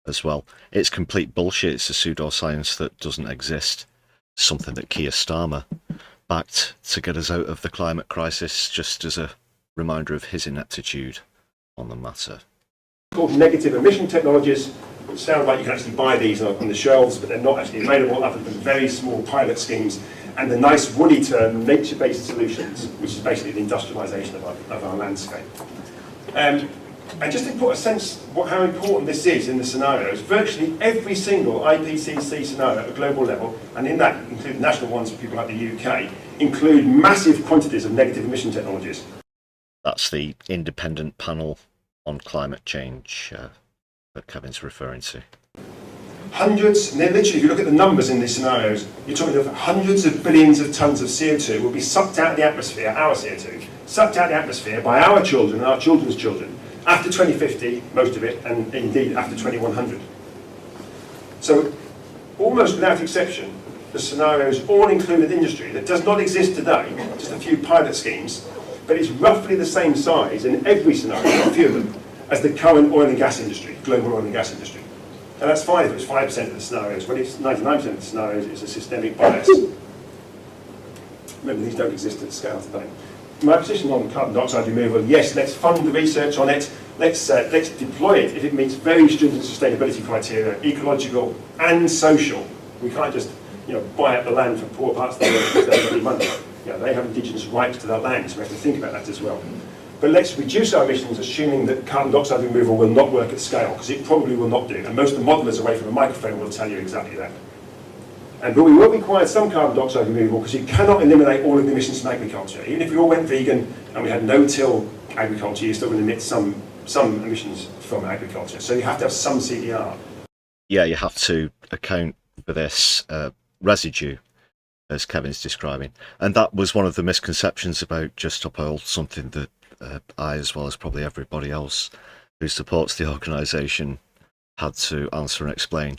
as well. It's complete bullshit. It's a pseudoscience that doesn't exist. Something that Keir Starmer backed to get us out of the climate crisis, just as a reminder of his ineptitude on the matter. Called negative emission technologies, which sound like you can actually buy these on the shelves, but they're not actually available other than very small pilot schemes, and the nice woolly term nature-based solutions, which is basically the industrialisation of our landscape. And just to put a sense how important this is in the scenarios, virtually every single IPCC scenario at a global level, and in that include national ones for people like the UK, include massive quantities of negative emission technologies. That's the independent panel on climate change that Kevin's referring to. Hundreds, and then literally if you look at the numbers in these scenarios, you're talking of hundreds of billions of tonnes of CO2 will be sucked out of the atmosphere, our CO2, sucked out of the atmosphere by our children and our children's children, after 2050, most of it, and indeed after 2100. So, almost without exception, the scenarios all include an industry that does not exist today, just a few pilot schemes, but is roughly the same size in every scenario, a few of them, as the current oil and gas industry, global oil and gas industry. And that's fine if it's 5% of the scenarios, but it's 99% of the scenarios, it's a systemic bias. Remember, these don't exist at the scale today. My position on carbon dioxide removal, yes, let's fund the research on it, let's deploy it if it meets very stringent sustainability criteria, ecological and social. We can't just buy up the land for poor parts of the world because they don't have any money. They have indigenous rights to that land, so we have to think about that as well. But let's reduce our emissions, assuming that carbon dioxide removal will not work at scale, because it probably will not do. And most of the modelers away from a microphone will tell you exactly that. But we will require some carbon dioxide removal, because you cannot eliminate all of the emissions from agriculture. Even if we all went vegan and we had no-till agriculture, you're still going to emit some emissions from agriculture. So you have to have some CDR. Yeah, you have to account for this residue, as Kevin's describing. And that was one of the misconceptions about Just Stop Oil, something that I, as well as probably everybody else who supports the organisation, had to answer and explain.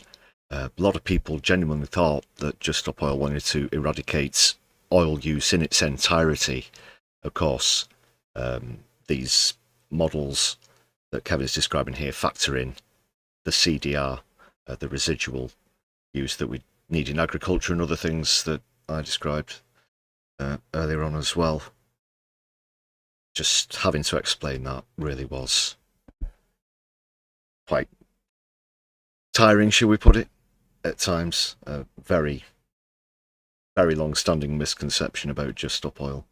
A lot of people genuinely thought that Just Stop Oil wanted to eradicate oil use in its entirety. Of course, these models that Kevin's describing here factor in the CDR, the residual use that we need in agriculture and other things that I described earlier on as well. Just having to explain that really was quite tiring, shall we put it, at times. A very, very long-standing misconception about Just Stop Oil.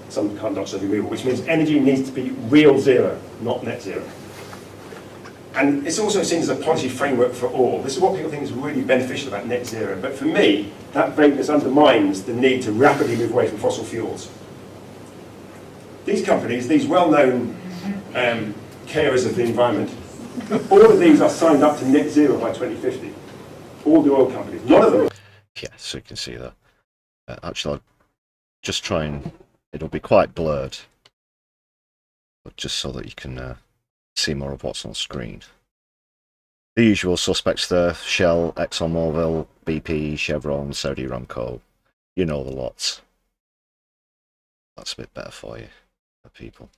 Some carbon dioxide removal, which means energy needs to be real zero, not net zero. And it's also seen as a policy framework for all. This is what people think is really beneficial about net zero. But for me, that vagueness undermines the need to rapidly move away from fossil fuels. These companies, these well-known carers of the environment, all of these are signed up to net zero by 2050. All the oil companies, none of them. Yeah, so you can see that. Actually, I'll just try and... It'll be quite blurred, but just so that you can see more of what's on screen. The usual suspects there: Shell, ExxonMobil, BP, Chevron, Saudi Aramco. You know the lots. That's a bit better for you, people.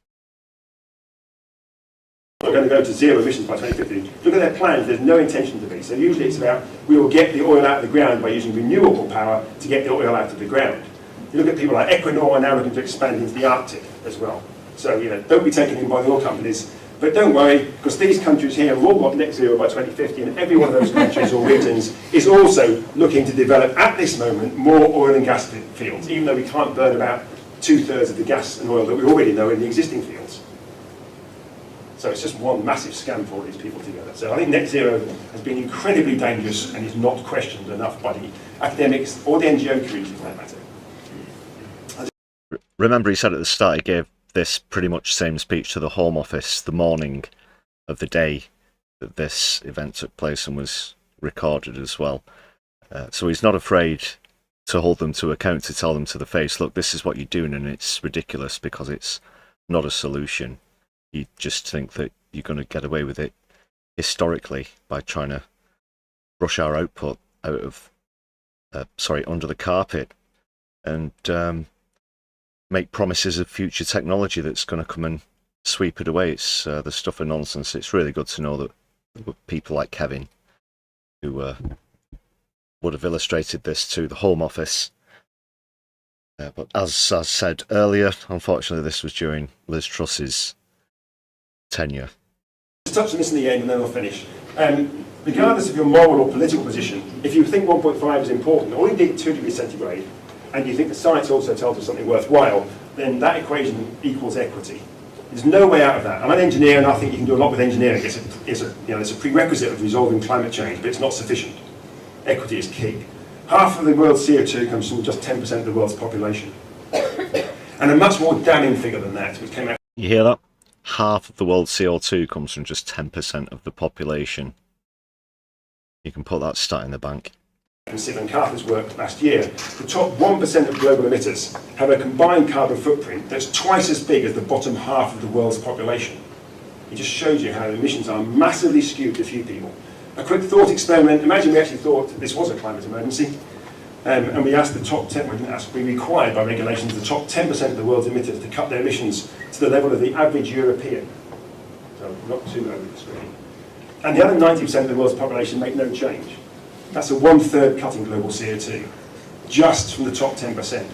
are going to go to zero emissions by 2050. Look at their plans, there's no intention to be. So usually it's about, we will get the oil out of the ground by using renewable power to get the oil out of the ground. You look at people like Equinor are now looking to expand into the Arctic as well. So, don't be taken in by the oil companies. But don't worry, because these countries here have all got net zero by 2050, and every one of those countries or regions is also looking to develop, at this moment, more oil and gas fields, even though we can't burn about 2/3 of the gas and oil that we already know in the existing fields. So it's just one massive scam for all these people together. So I think net zero has been incredibly dangerous and is not questioned enough by the academics or the NGO community for that matter. Remember, he said at the start he gave this pretty much same speech to the Home Office the morning of the day that this event took place and was recorded as well. So he's not afraid to hold them to account, to tell them to the face, look, this is what you're doing and it's ridiculous because it's not a solution. You just think that you're going to get away with it historically by trying to brush our output out of, under the carpet and make promises of future technology that's going to come and sweep it away. It's the stuff of nonsense. It's really good to know that people like Kevin, who would have illustrated this to the Home Office. But as I said earlier, unfortunately, this was during Liz Truss's tenure. Just touch on this in the end and then I'll finish. Regardless of your moral or political position, if you think 1.5 is important, or indeed 2 degrees centigrade, and you think the science also tells us something worthwhile, then that equation equals equity. There's no way out of that. I'm an engineer and I think you can do a lot with engineering. It's a prerequisite of resolving climate change, but it's not sufficient. Equity is key. Half of the world's CO2 comes from just 10% of the world's population. And a much more damning figure than that, which came out. You hear that? Half of the world's CO2 comes from just 10% of the population. You can put that stat in the bank. And Stephen Carter's work last year, the top 1% of global emitters have a combined carbon footprint that's twice as big as the bottom half of the world's population. It just shows you how emissions are massively skewed to few people. A quick thought experiment, imagine we actually thought this was a climate emergency, and we asked the top 10, we didn't ask, we required by regulations the top 10% of the world's emitters to cut their emissions to the level of the average European. So not too over the screen. And the other 90% of the world's population make no change. That's a 1/3 cut in global CO2, just from the top 10%.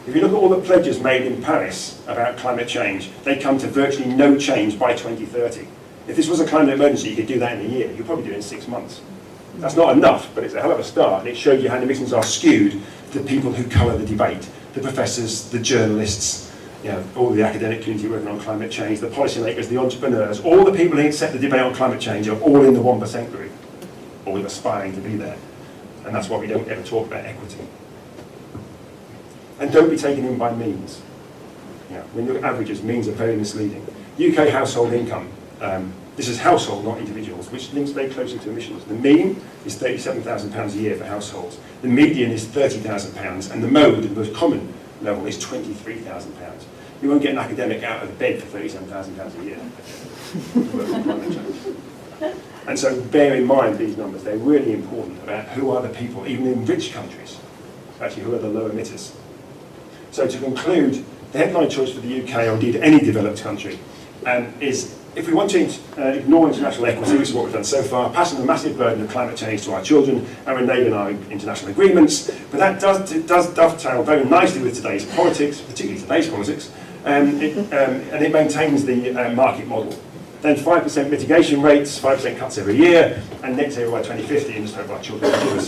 If you look at all the pledges made in Paris about climate change, they come to virtually no change by 2030. If this was a climate emergency, you could do that in a year. You'd probably do it in 6 months. That's not enough, but it's a hell of a start. And it showed you how the emissions are skewed to the people who colour the debate, the professors, the journalists, all the academic community working on climate change, the policymakers, the entrepreneurs, all the people who set the debate on climate change are all in the 1% group, or aspiring to be there. And that's why we don't ever talk about equity. And don't be taken in by means. When you look at averages, means are very misleading. UK household income, this is household, not individuals, which links very closely to emissions. The mean is £37,000 a year for households. The median is £30,000, and the mode, the most common level, is £23,000. You won't get an academic out of bed for £37,000 a year. And so bear in mind these numbers. They're really important about who are the people, even in rich countries, actually who are the low emitters. So to conclude, the headline choice for the UK, or indeed any developed country, is if we want to ignore international equity, which is what we've done so far, passing the massive burden of climate change to our children and reneging our international agreements, but that does dovetail very nicely with today's politics, particularly today's politics, and it maintains the market model. Then 5% mitigation rates, 5% cuts every year, and net zero by 2050, and just hope our children will give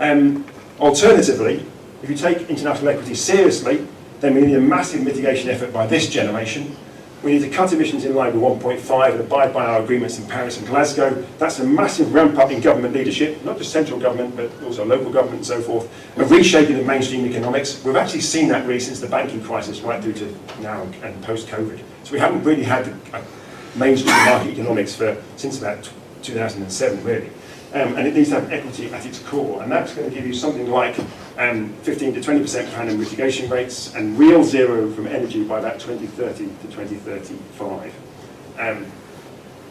us. Alternatively, if you take international equity seriously, then we need a massive mitigation effort by this generation. We need to cut emissions in line with 1.5 and abide by our agreements in Paris and Glasgow. That's a massive ramp up in government leadership, not just central government, but also local government and so forth. A reshaping of mainstream economics. We've actually seen that really since the banking crisis right through to now and post-COVID. So we haven't really had mainstream market economics since about 2007, really. And it needs to have equity at its core, and that's going to give you something like 15 to 20% per annum mitigation rates and real zero from energy by about 2030 to 2035.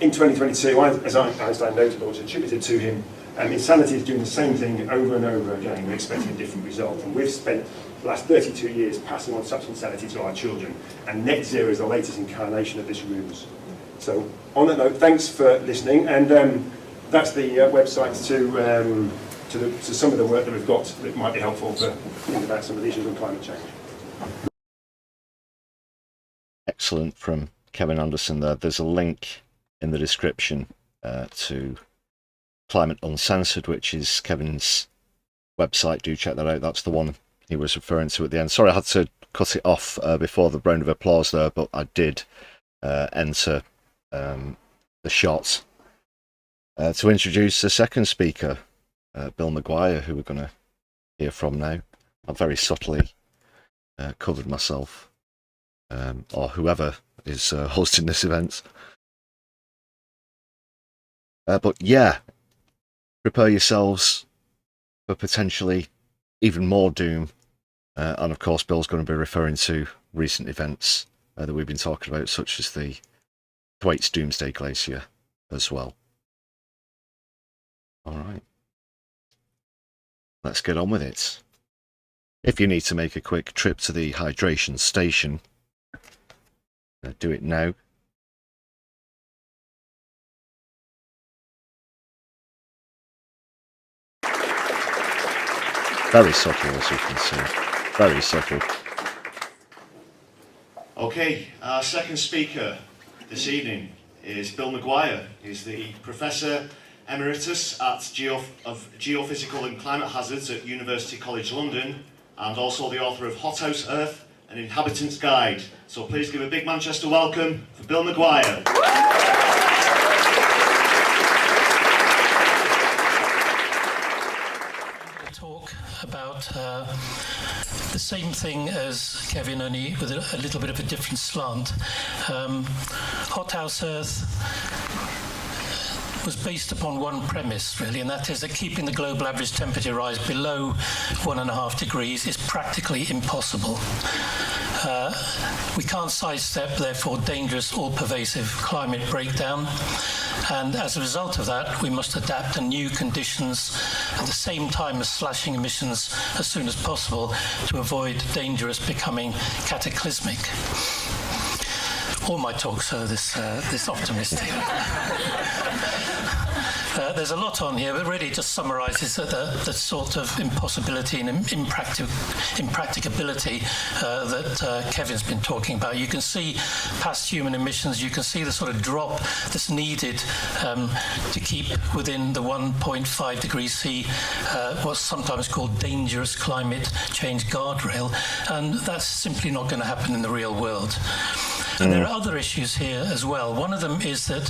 In 2022, as Einstein noted, or was attributed to him, insanity is doing the same thing over and over again. We're expecting a different result, and we've spent the last 32 years passing on such insanity to our children, and net zero is the latest incarnation of this ruse. So on that note, thanks for listening, and that's the website to some of the work that we've got that might be helpful to think about some of the issues on climate change. Excellent from Kevin Anderson there. There's a link in the description to Climate Uncensored, which is Kevin's website. Do check that out. That's the one he was referring to at the end. Sorry, I had to cut it off before the round of applause there, but I did enter the shot to introduce the second speaker, Bill McGuire, who we're going to hear from now. I've very subtly covered myself, or whoever is hosting this event. But yeah, prepare yourselves for potentially even more doom. And of course, Bill's going to be referring to recent events that we've been talking about, such as the Thwaites Doomsday Glacier as well. All right. Let's get on with it. If you need to make a quick trip to the hydration station, do it now. Very subtle, as you can see. Very subtle. Okay, our second speaker this evening is Bill McGuire. He's the Professor Emeritus at Geophysical and Climate Hazards at University College London, and also the author of Hothouse Earth, An Inhabitant's Guide. So please give a big Manchester welcome for Bill McGuire. Talk about the same thing as Kevin, only with a little bit of a different slant. Hothouse Earth was based upon one premise, really, and that is that keeping the global average temperature rise below 1.5 degrees is practically impossible. We can't sidestep, therefore, dangerous, all-pervasive climate breakdown, and as a result of that, we must adapt to new conditions at the same time as slashing emissions as soon as possible to avoid dangerous becoming cataclysmic. All my talks are this optimistic. There's a lot on here, but really it just summarises the sort of impossibility and impracticability that Kevin's been talking about. You can see past human emissions, you can see the sort of drop that's needed to keep within the 1.5 degrees C, what's sometimes called dangerous climate change guardrail, and that's simply not going to happen in the real world. And there are other issues here as well. One of them is that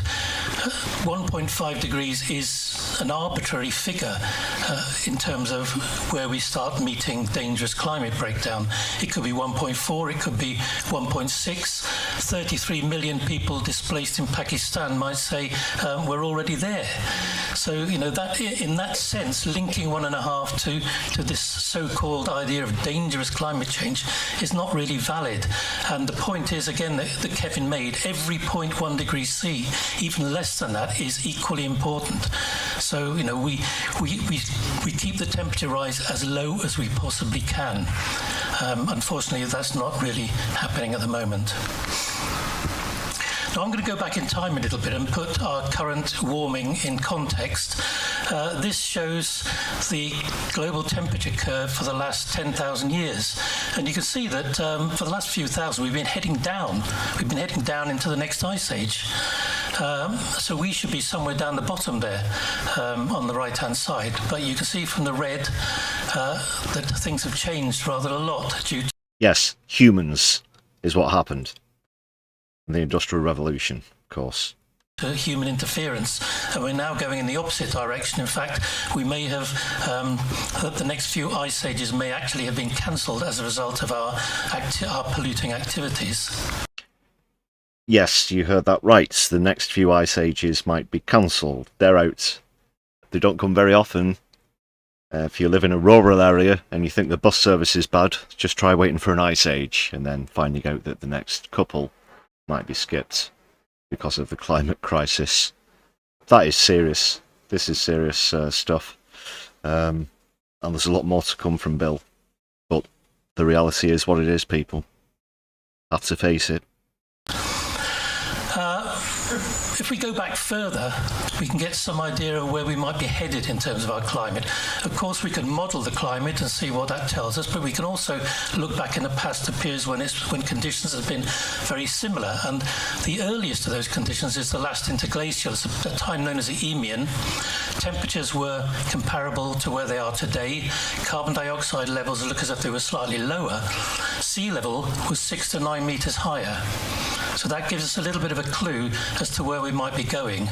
1.5 degrees is an arbitrary figure in terms of where we start meeting dangerous climate breakdown. It could be 1.4, it could be 1.6. 33 million people displaced in Pakistan might say we're already there. So, you know, that in that sense, linking 1.5 to this so-called idea of dangerous climate change is not really valid. And the point is, again, that Kevin made, every 0.1 degrees C, even less than that, is equally important. So, you know, we keep the temperature rise as low as we possibly can. Unfortunately, that's not really happening at the moment. Now I'm going to go back in time a little bit and put our current warming in context. This shows the global temperature curve for the last 10,000 years. And you can see that for the last few thousand, we've been heading down. We've been heading down into the next ice age. So we should be somewhere down the bottom there on the right-hand side. But you can see from the red that things have changed rather a lot due to... Yes, humans is what happened. The Industrial Revolution, of course. Human interference, and we're now going in the opposite direction. In fact, we may have the next few ice ages may actually have been cancelled as a result of our polluting activities. Yes, you heard that right. The next few ice ages might be cancelled. They're out. They don't come very often. If you live in a rural area and you think the bus service is bad, just try waiting for an ice age and then finding out that the next couple might be skipped because of the climate crisis. That is serious. This is serious stuff. And there's a lot more to come from Bill. But the reality is what it is, people. Have to face it. if we go back further, we can get some idea of where we might be headed in terms of our climate. Of course, we can model the climate and see what that tells us, but we can also look back in the past to periods when conditions have been very similar. And the earliest of those conditions is the last interglacial, it's a time known as the Eemian. Temperatures were comparable to where they are today. Carbon dioxide levels look as if they were slightly lower. Sea level was 6 to 9 meters higher. So that gives us a little bit of a clue as to where we might be going.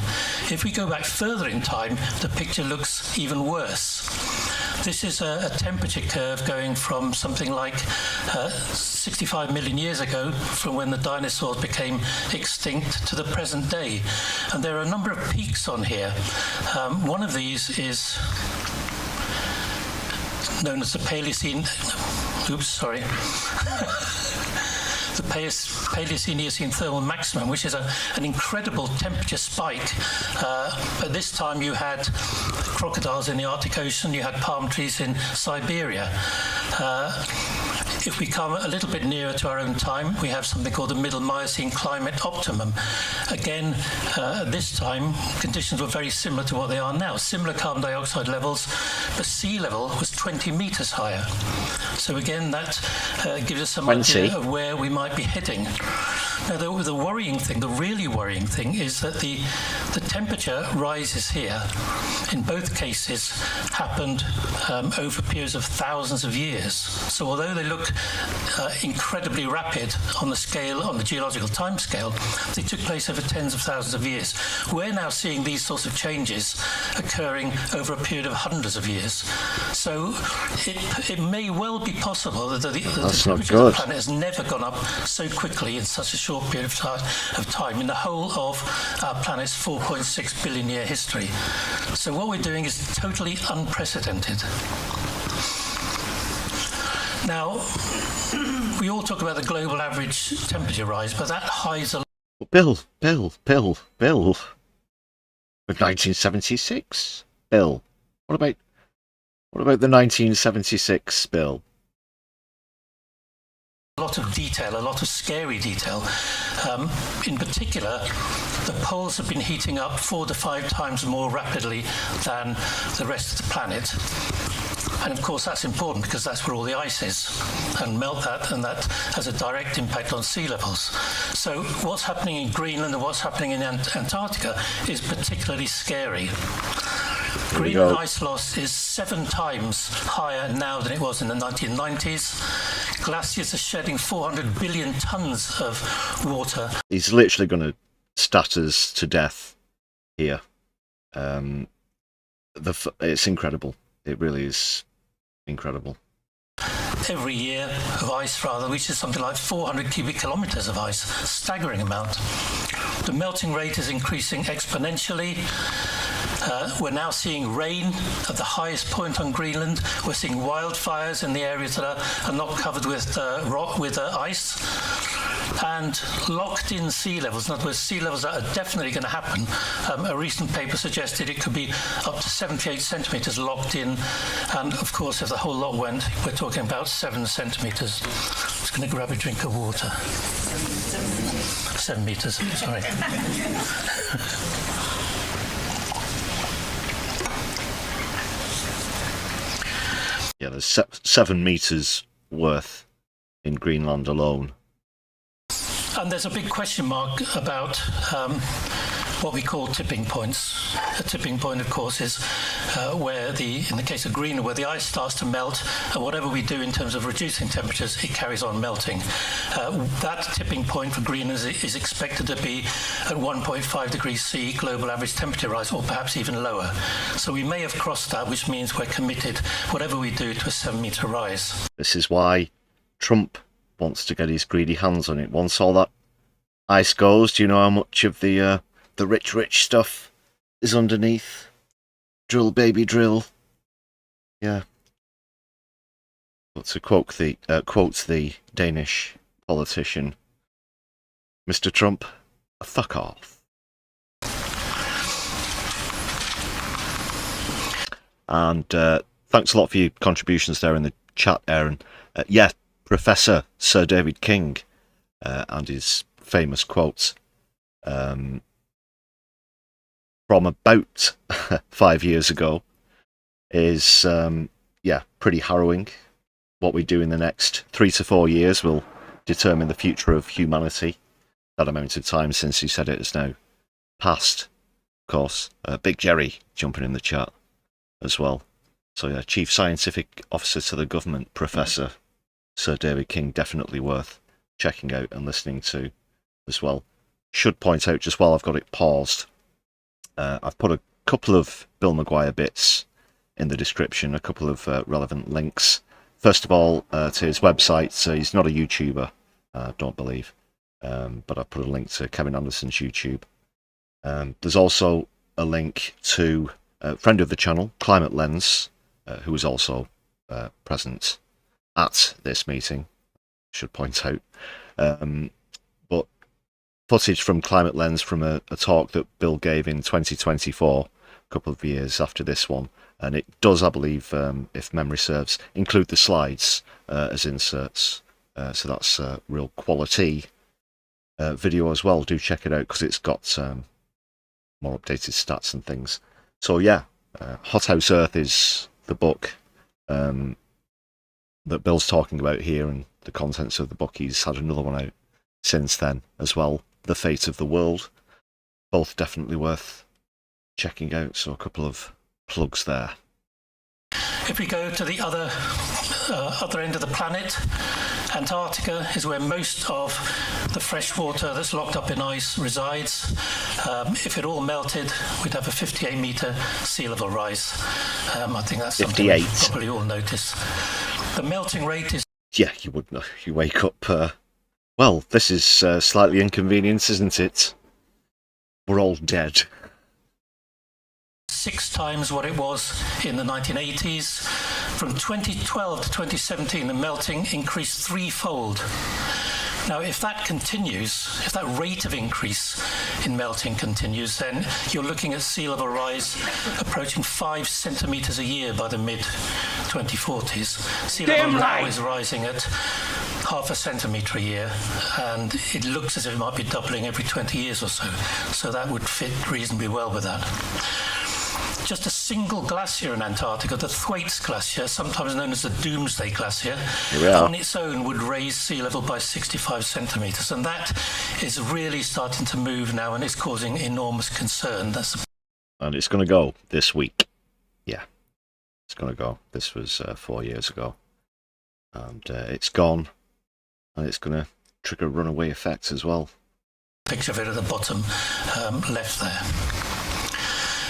If we go back further in time, the picture looks even worse. This is a temperature curve going from something like 65 million years ago, from when the dinosaurs became extinct, to the present day. And there are a number of peaks on here. One of these is known as the Paleocene. Oops, sorry. The Paleocene-Eocene thermal maximum, which is an incredible temperature spike. At this time, you had crocodiles in the Arctic Ocean, you had palm trees in Siberia. If we come a little bit nearer to our own time, we have something called the Middle Miocene climate optimum. Again, at this time, conditions were very similar to what they are now. Similar carbon dioxide levels, but sea level was 20 meters higher. So again, that gives us some idea of where we might be heading. Now, the worrying thing, the really worrying thing, is that the temperature rises here, in both cases, happened over periods of thousands of years. So although they look incredibly rapid on the scale, on the geological time scale, they took place over tens of thousands of years. We're now seeing these sorts of changes occurring over a period of hundreds of years. So it may well be possible that the temperature of the planet has never gone up so quickly in such a short period of time in the whole of our planet's 4.6 billion year history. So what we're doing is totally unprecedented. Now, we all talk about the global average temperature rise, but that hides a lot. Bill. With 1976, Bill. What about the 1976 Bill? A lot of detail, a lot of scary detail. In particular, the poles have been heating up 4 to 5 times more rapidly than the rest of the planet. And of course that's important because that's where all the ice is, and melt that, and that has a direct impact on sea levels. So what's happening in Greenland and what's happening in Antarctica is particularly scary. Greenland ice loss is 7 times higher now than it was in the 1990s. Glaciers are shedding 400 billion tons of water. He's literally going to stat us to death here. It's incredible. It really is incredible. Every year of ice, rather, which is something like 400 cubic kilometres of ice, a staggering amount. The melting rate is increasing exponentially. We're now seeing rain at the highest point on Greenland. We're seeing wildfires in the areas that are not covered with ice. And locked-in sea levels, in other words, sea levels that are definitely going to happen. A recent paper suggested it could be up to 78 centimetres locked in, and of course, if the whole lot went, we're talking about 7 centimetres. I'm just going to grab a drink of water. 7 metres, sorry. Yeah, there's 7 meters worth in Greenland alone. And there's a big question mark about what we call tipping points. A tipping point, of course, is where in the case of Greenland, where the ice starts to melt, and whatever we do in terms of reducing temperatures, it carries on melting. That tipping point for Greenland is expected to be at 1.5 degrees C global average temperature rise, or perhaps even lower. So we may have crossed that, which means we're committed, whatever we do, to a 7-metre rise. This is why Trump wants to get his greedy hands on it. Once all that ice goes, do you know how much of the rich stuff is underneath? Drill, baby, drill. Yeah. But to quote the Danish politician, Mr. Trump, fuck off. And thanks a lot for your contributions there in the chat, Aaron. Yeah, Professor Sir David King and his famous quotes. from about 5 years ago is, pretty harrowing. What we do in the next 3 to 4 years will determine the future of humanity. That amount of time since he said it is now past, of course. Big Jerry jumping in the chat as well. So yeah, Chief Scientific Officer to the Government, Professor Sir David King, definitely worth checking out and listening to as well. Should point out, just while I've got it paused, I've put a couple of Bill McGuire bits in the description, a couple of relevant links. First of all, to his website. So he's not a YouTuber, don't believe, but I put a link to Kevin Anderson's YouTube. There's also a link to a friend of the channel, Climate Lens, who was also present at this meeting, should point out. But footage from Climate Lens from a talk that Bill gave in 2024, a couple of years after this one. And it does, I believe, if memory serves, include the slides as inserts. So that's real quality video as well. Do check it out because it's got more updated stats and things. So yeah, Hothouse Earth is the book that Bill's talking about here, and the contents of the book. He's had another one out since then as well, The Fate of the World. Both definitely worth checking out. So a couple of plugs there. If we go to the other end of the planet, Antarctica is where most of the fresh water that's locked up in ice resides. If it all melted, we'd have a 58-metre sea level rise. I think that's something we probably all notice. The melting rate is... Yeah, you would know. You wake up... well, this is slightly inconvenient, isn't it? We're all dead. 6 times what it was in the 1980s. From 2012 to 2017, the melting increased 3-fold. Now, if that continues, if that rate of increase in melting continues, then you're looking at sea level rise approaching 5 centimetres a year by the mid-2040s. Sea level now is rising at half a centimetre a year, and it looks as if it might be doubling every 20 years or so. So that would fit reasonably well with that. Just a single glacier in Antarctica, the Thwaites Glacier, sometimes known as the Doomsday Glacier, on its own would raise sea level by 65 centimetres. And that is really starting to move now, and it's causing enormous concern. And it's going to go this week. Yeah, it's going to go. This was 4 years ago. And it's gone. And it's going to trigger a runaway effect as well. Picture of it at the bottom left there.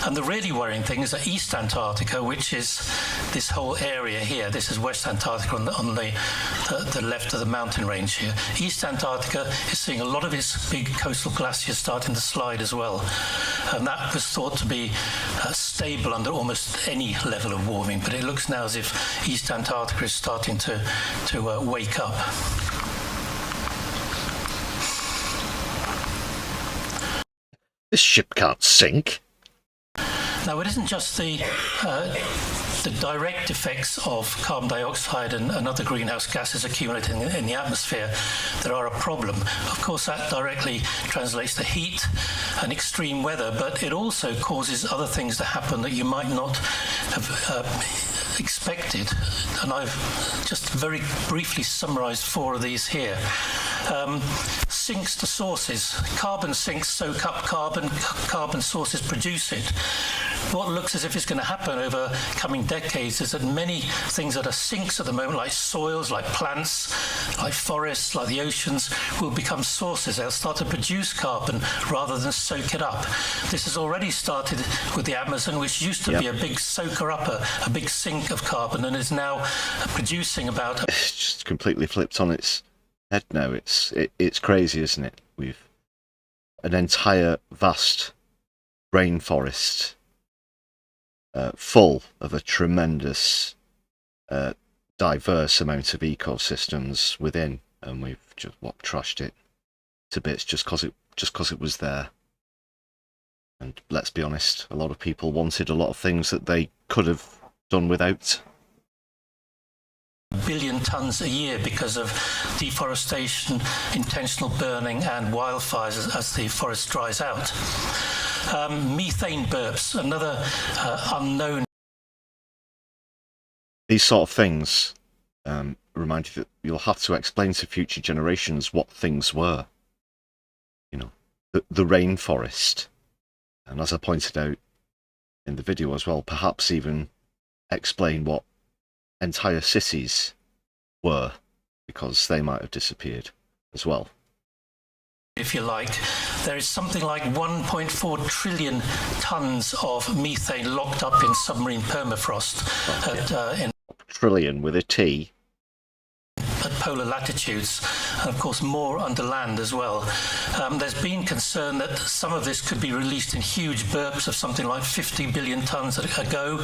And the really worrying thing is that East Antarctica, which is this whole area here, this is West Antarctica on the left of the mountain range here. East Antarctica is seeing a lot of its big coastal glaciers starting to slide as well. And that was thought to be stable under almost any level of warming, but it looks now as if East Antarctica is starting to wake up. This ship can't sink. Now, it isn't just the direct effects of carbon dioxide and other greenhouse gases accumulating in the atmosphere that are a problem. Of course, that directly translates to heat and extreme weather, but it also causes other things to happen that you might not have expected. And I've just very briefly summarised 4 of these here. Sinks to sources. Carbon sinks soak up carbon, carbon sources produce it. What looks as if it's going to happen over coming decades is that many things that are sinks at the moment, like soils, like plants, like forests, like the oceans, will become sources. They'll start to produce carbon rather than soak it up. This has already started with the Amazon, which used to be a big soaker up, a big sink of carbon, and is now producing about... It's just completely flipped on its head now. It's crazy, isn't it? We've an entire vast rainforest full of a tremendous diverse amount of ecosystems within, and we've just trashed it to bits just because it was there. And let's be honest, a lot of people wanted a lot of things that they could have done without. Billion tonnes a year because of deforestation, intentional burning and wildfires as the forest dries out. Methane burps, another unknown. These sort of things remind you that you'll have to explain to future generations what things were. You know, the rainforest. And as I pointed out in the video as well, perhaps even explain what entire cities were, because they might have disappeared as well. If you like, there is something like 1.4 trillion tons of methane locked up in submarine permafrost in Trillion with a T. at polar latitudes, and of course more under land as well. There's been concern that some of this could be released in huge burps of something like 50 billion tons ago.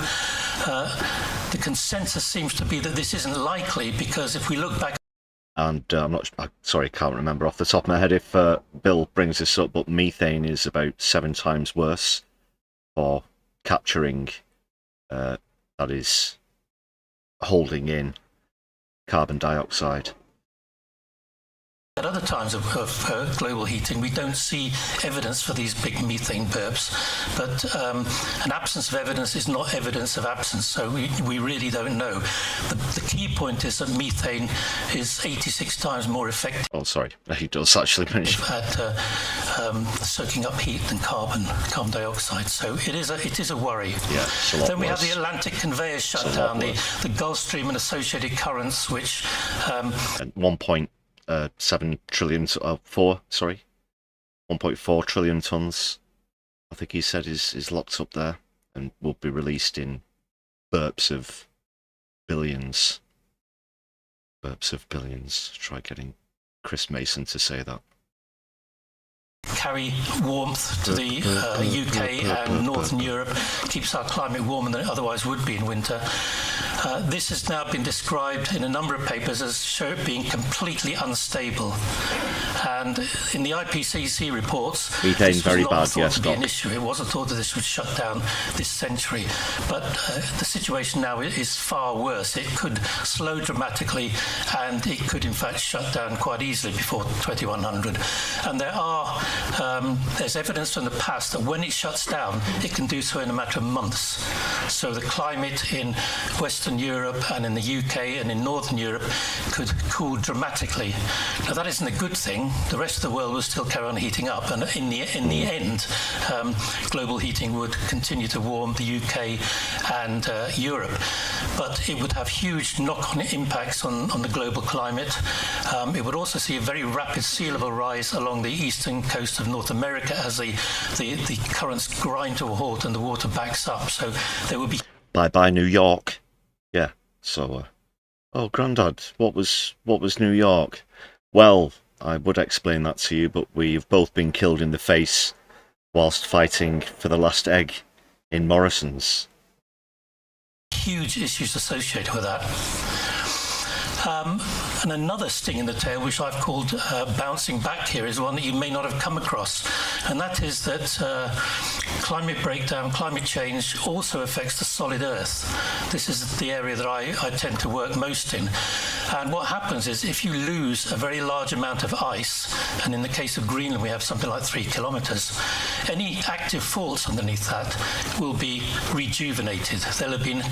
The consensus seems to be that this isn't likely, because if we look back, And I'm sorry, can't remember off the top of my head if Bill brings this up, but methane is about 7 times worse for capturing, that is, holding in carbon dioxide. at other times of global heating, we don't see evidence for these big methane burps. But an absence of evidence is not evidence of absence, so we really don't know. The key point is that methane is 86 times more effective. Oh, sorry, he does actually mention at soaking up heat than carbon dioxide. So it is a worry. Yeah, it's a lot Then we worse. have the Atlantic conveyors shut down, the Gulf Stream and associated currents, which 1.7 trillion, 1.4 trillion tons, I think he said is locked up there and will be released in burps of billions. Burps of billions. Try getting Chris Mason to say that. Carry warmth to the UK and Northern Europe, keeps our climate warmer than it otherwise would be in winter. This has now been described in a number of papers as being completely unstable. And in the IPCC reports, Methane this very was not bad, thought yes, to be an Doc. issue. It wasn't thought that this would shut down this century. But the situation now is far worse. It could slow dramatically, and it could in fact shut down quite easily before 2100. And there's evidence from the past that when it shuts down, it can do so in a matter of months. So the climate in Western Europe and in the UK and in Northern Europe could cool dramatically. Now that isn't a good thing. The rest of the world will still carry on heating up, and in the end, global heating would continue to warm the UK and Europe. But it would have huge knock-on impacts on the global climate. It would also see a very rapid sea level rise along the eastern coast of North America as the currents grind to a halt and the water backs up. So there would be... Bye-bye New York. Yeah, so... oh, Grandad, what was New York? Well, I would explain that to you, but we've both been killed in the face whilst fighting for the last egg in Morrison's. Huge issues associated with that. And another sting in the tail, which I've called bouncing back here, is one that you may not have come across. And that is that climate breakdown, climate change also affects the solid Earth. This is the area that I tend to work most in. And what happens is if you lose a very large amount of ice, and in the case of Greenland we have something like 3 kilometres, any active faults underneath that will be rejuvenated. There'll have been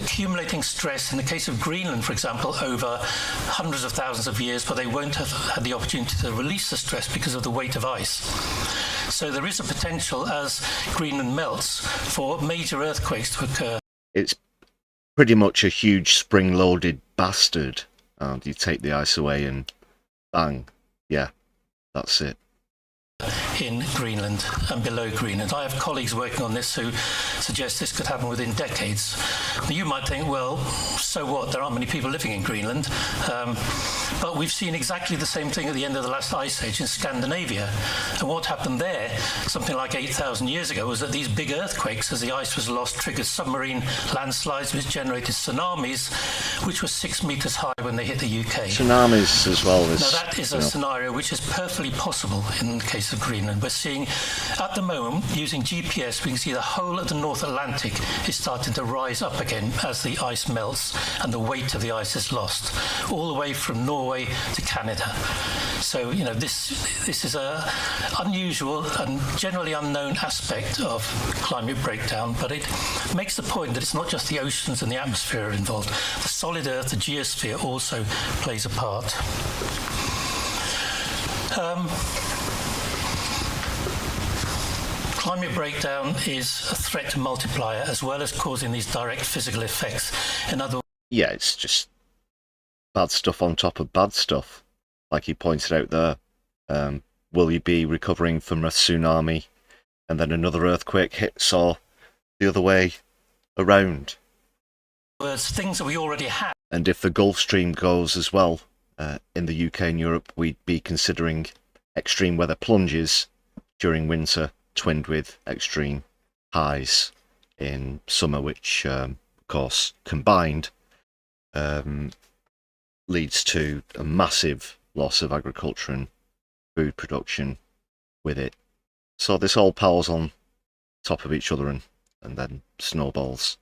accumulating stress, in the case of Greenland, for example, over hundreds of thousands of years, but they won't have had the opportunity to release the stress because of the weight of ice. So there is a potential, as Greenland melts, for major earthquakes to occur. It's pretty much a huge spring-loaded bastard. And you take the ice away and bang, yeah, that's it. In Greenland and below Greenland. I have colleagues working on this who suggest this could happen within decades. Now, you might think, well, so what? There aren't many people living in Greenland. But we've seen exactly the same thing at the end of the last ice age in Scandinavia. And what happened there, something like 8,000 years ago, was that these big earthquakes, as the ice was lost, triggered submarine landslides, which generated tsunamis, which were 6 meters high when they hit the UK. Tsunamis as well as... Now that is a scenario which is perfectly possible in the case of Greenland. We're seeing, at the moment, using GPS, we can see the whole of the North Atlantic is starting to rise up again as the ice melts and the weight of the ice is lost, all the way from Norway to Canada. So, this is a unusual and generally unknown aspect of climate breakdown, but it makes the point that it's not just the oceans and the atmosphere are involved. The solid Earth, the geosphere, also plays a part. Climate breakdown is a threat multiplier as well as causing these direct physical effects. In other words, yeah, it's just bad stuff on top of bad stuff. Like he pointed out there, will you be recovering from a tsunami and then another earthquake hits, or the other way around? Things that we already have. And if the Gulf Stream goes as well, in the UK and Europe, we'd be considering extreme weather plunges during winter, twinned with extreme highs in summer, which, of course, combined, leads to a massive loss of agriculture and food production with it. So this all piles on top of each other and then snowballs.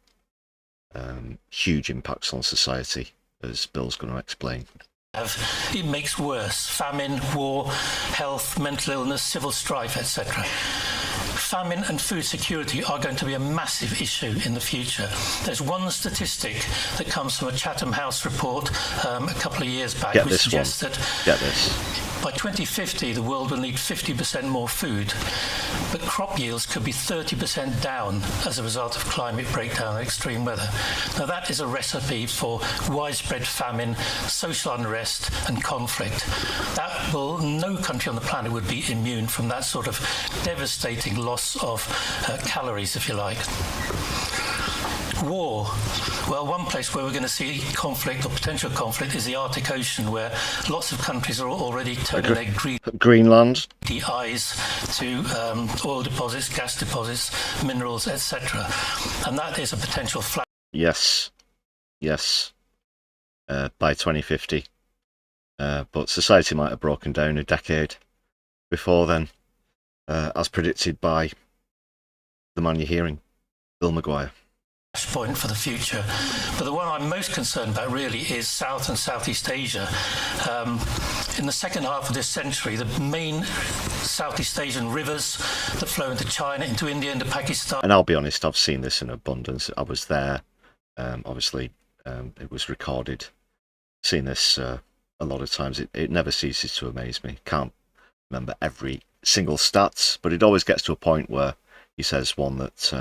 Huge impacts on society, as Bill's going to explain. It makes worse. Famine, war, health, mental illness, civil strife, etc. Famine and food security are going to be a massive issue in the future. There's one statistic that comes from a Chatham House report a couple of years back, which suggests that by 2050 the world will need 50% more food, but crop yields could be 30% down as a result of climate breakdown and extreme weather. Now that is a recipe for widespread famine, social unrest and conflict. No country on the planet would be immune from that sort of devastating loss of calories, if you like. War. Well, one place where we're going to see conflict or potential conflict is the Arctic Ocean, where lots of countries are already turning their Greenland eyes to oil deposits, gas deposits, minerals, etc. And that is a potential flat. Yes. By 2050. But society might have broken down a decade before then, as predicted by the man you're hearing, Bill McGuire. Point for the future, but the one I'm most concerned about really is South and Southeast Asia. In the second half of this century, the main Southeast Asian rivers that flow into China, into India, into Pakistan. And I'll be honest, I've seen this in abundance. I was there. Obviously, it was recorded. Seen this a lot of times. It never ceases to amaze me. Can't remember every single stat, but it always gets to a point where he says one that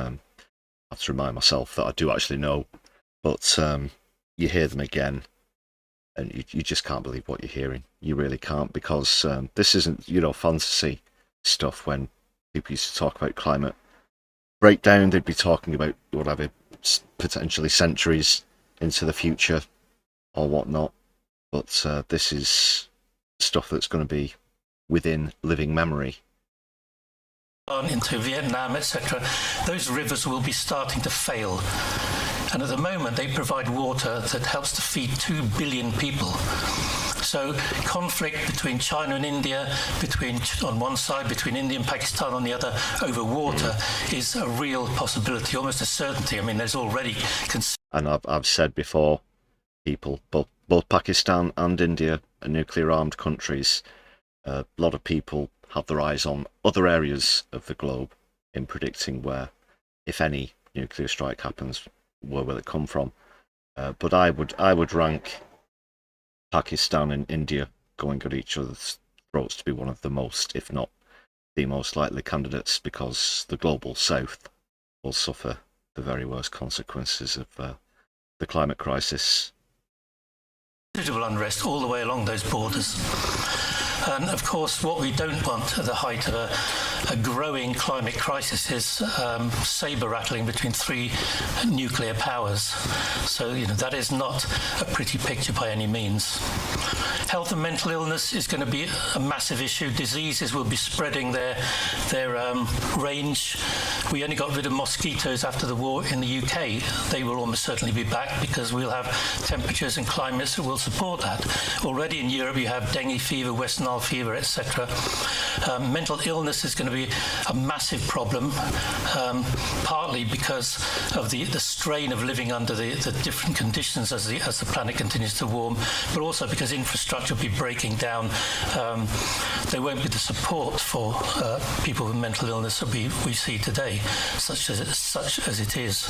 I have to remind myself that I do actually know, but you hear them again and you just can't believe what you're hearing. You really can't, because this isn't, fantasy stuff. When people used to talk about climate breakdown, they'd be talking about whatever, potentially centuries into the future or whatnot, but this is stuff that's going to be within living memory. Into Vietnam, etc., those rivers will be starting to fail. And at the moment, they provide water that helps to feed 2 billion people. So conflict between China and India, on one side, between India and Pakistan on the other, over water is a real possibility, almost a certainty. I mean, there's already... And I've said before, people, both Pakistan and India are nuclear-armed countries. A lot of people have their eyes on other areas of the globe in predicting where, if any, nuclear strike happens, where will it come from? But I would rank Pakistan and India going at each other's throats to be one of the most, if not the most likely candidates, because the global south will suffer the very worst consequences of the climate crisis. Considerable unrest all the way along those borders. And of course, what we don't want at the height of a growing climate crisis is saber rattling between 3 nuclear powers. So, that is not a pretty picture by any means. Health and mental illness is going to be a massive issue. Diseases will be spreading their range. We only got rid of mosquitoes after the war in the UK. They will almost certainly be back because we'll have temperatures and climates that will support that. Already in Europe, you have dengue fever, West Nile fever, etc. Mental illness is going to be a massive problem, partly because of the strain of living under the different conditions as the planet continues to warm, but also because infrastructure will be breaking down. There won't be the support for people with mental illness that we see today, such as it is.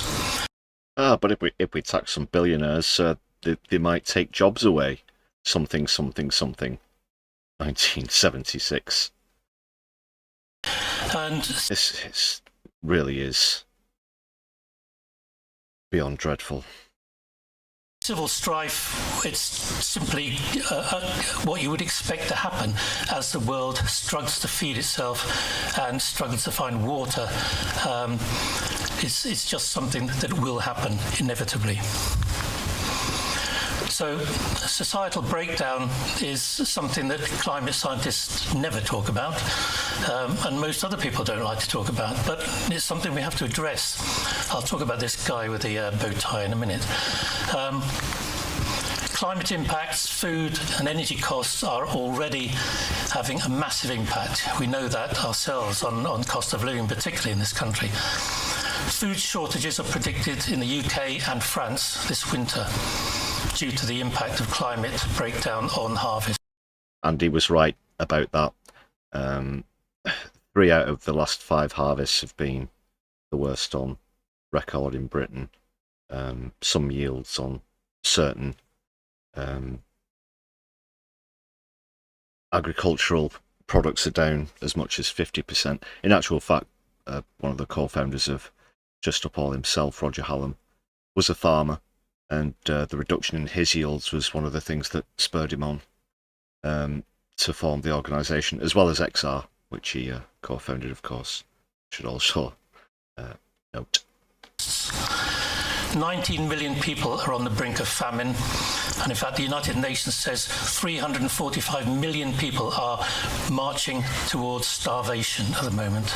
But if we tax some billionaires, they might take jobs away. Something. 1976. And This really is beyond dreadful. civil strife, it's simply what you would expect to happen as the world struggles to feed itself and struggles to find water. It's just something that will happen inevitably. So societal breakdown is something that climate scientists never talk about, and most other people don't like to talk about, but it's something we have to address. I'll talk about this guy with the bow tie in a minute. Climate impacts, food and energy costs are already having a massive impact. We know that ourselves on cost of living, particularly in this country. Food shortages are predicted in the UK and France this winter due to the impact of climate breakdown on harvest. And he was right about that. 3 out of the last 5 harvests have been the worst on record in Britain. Some yields on certain agricultural products are down as much as 50%. In actual fact, one of the co-founders of J.S.O himself, Roger Hallam, was a farmer, and the reduction in his yields was one of the things that spurred him on to form the organisation, as well as XR, which he co-founded, of course. Should also note. 19 million people are on the brink of famine, and in fact the United Nations says 345 million people are marching towards starvation at the moment.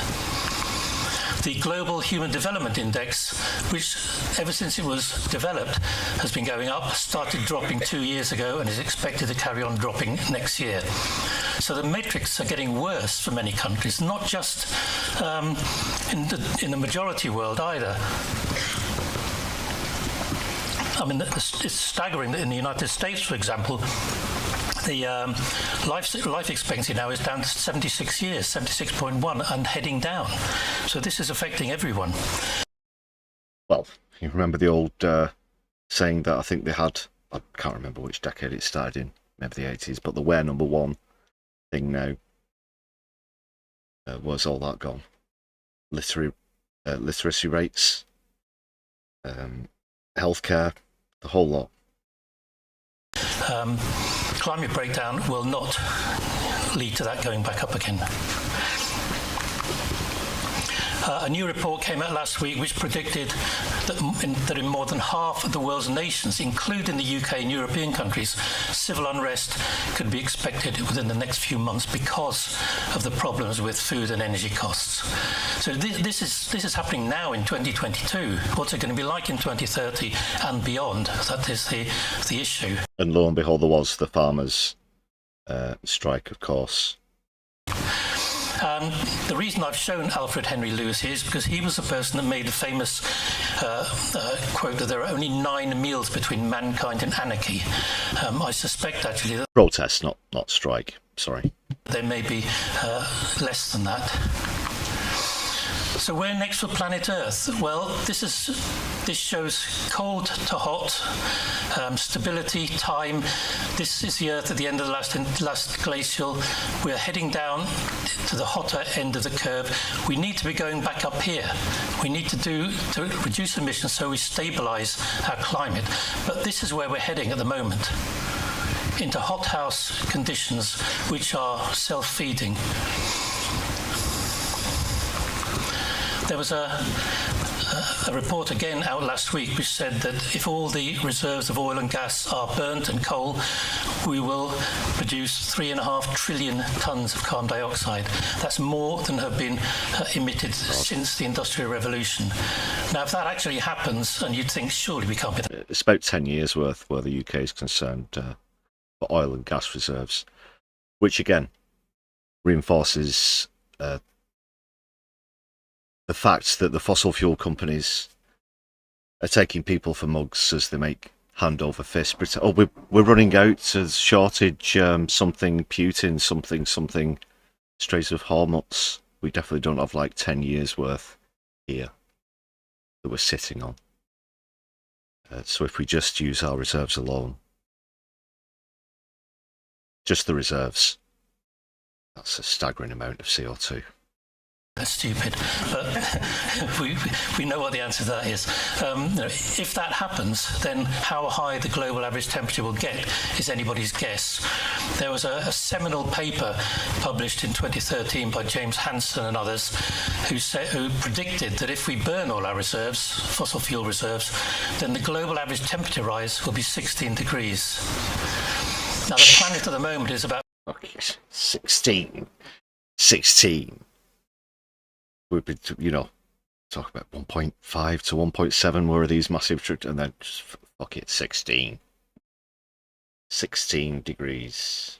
The Global Human Development Index, which ever since it was developed has been going up, started dropping 2 years ago and is expected to carry on dropping next year. So the metrics are getting worse for many countries, not just in the majority world either. I mean, it's staggering that in the United States, for example, the life expectancy now is down to 76 years, 76.1, and heading down. So this is affecting everyone. Well, you remember the old saying that I think they had, I can't remember which decade it started in, maybe the 80s, but the "we're number one" thing now was all that gone. Literacy rates, healthcare, the whole lot. Climate breakdown will not lead to that going back up again. A new report came out last week which predicted that in more than half of the world's nations, including the UK and European countries, civil unrest could be expected within the next few months because of the problems with food and energy costs. So this is happening now in 2022. What's it going to be like in 2030 and beyond? That is the issue. And lo and behold, there was the farmers' strike, of course. The reason I've shown Alfred Henry Lewis here is because he was the person that made the famous quote that there are only 9 meals between mankind and anarchy. I suspect actually that Protest, not strike, sorry. there may be less than that. So where next for planet Earth? Well, this shows cold to hot, stability, time. This is the Earth at the end of the last glacial. We're heading down to the hotter end of the curve. We need to be going back up here. We need to reduce emissions so we stabilise our climate. But this is where we're heading at the moment, into hothouse conditions which are self-feeding. There was a report again out last week which said that if all the reserves of oil and gas are burnt and coal, we will produce 3.5 trillion tonnes of carbon dioxide. That's more than have been emitted since the Industrial Revolution. Now, if that actually happens, and you'd think, surely we can't be that. It's about 10 years worth where the UK is concerned for oil and gas reserves. which again reinforces the fact that the fossil fuel companies are taking people for mugs as they make hand over fist. Oh, we're running out of shortage, something Putin, something Straits of Hormuz. We definitely don't have like 10 years worth here that we're sitting on. So if we just use our reserves alone, just the reserves, that's a staggering amount of CO2. That's stupid, but we know what the answer to that is. If that happens, then how high the global average temperature will get is anybody's guess. There was a seminal paper published in 2013 by James Hansen and others who predicted that if we burn all our reserves, fossil fuel reserves, then the global average temperature rise will be 16 degrees. Now the planet at the moment is about... Okay, 16. We've been, talk about 1.5 to 1.7 where are these massive and then just fuck it, 16 degrees.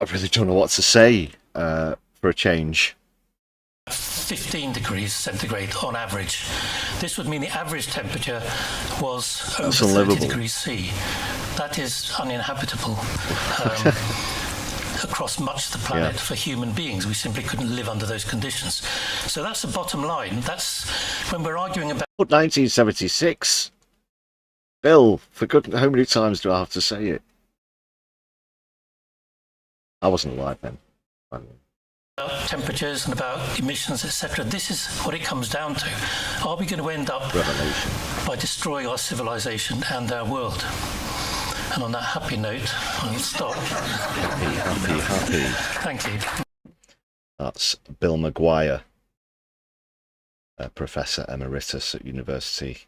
I really don't know what to say for a change. 15 degrees centigrade on average. This would mean the average temperature was over 30 degrees C. That is uninhabitable. Across much of the planet for human beings. We simply couldn't live under those conditions. So that's the bottom line. That's when we're arguing about... 1976? Bill, how many times do I have to say it? I wasn't alive then. About temperatures and about emissions, etc. This is what it comes down to. Are we going to end up by destroying our civilization and our world? And on that happy note, I'll stop. Happy. Thank you. That's Bill McGuire, Professor Emeritus at University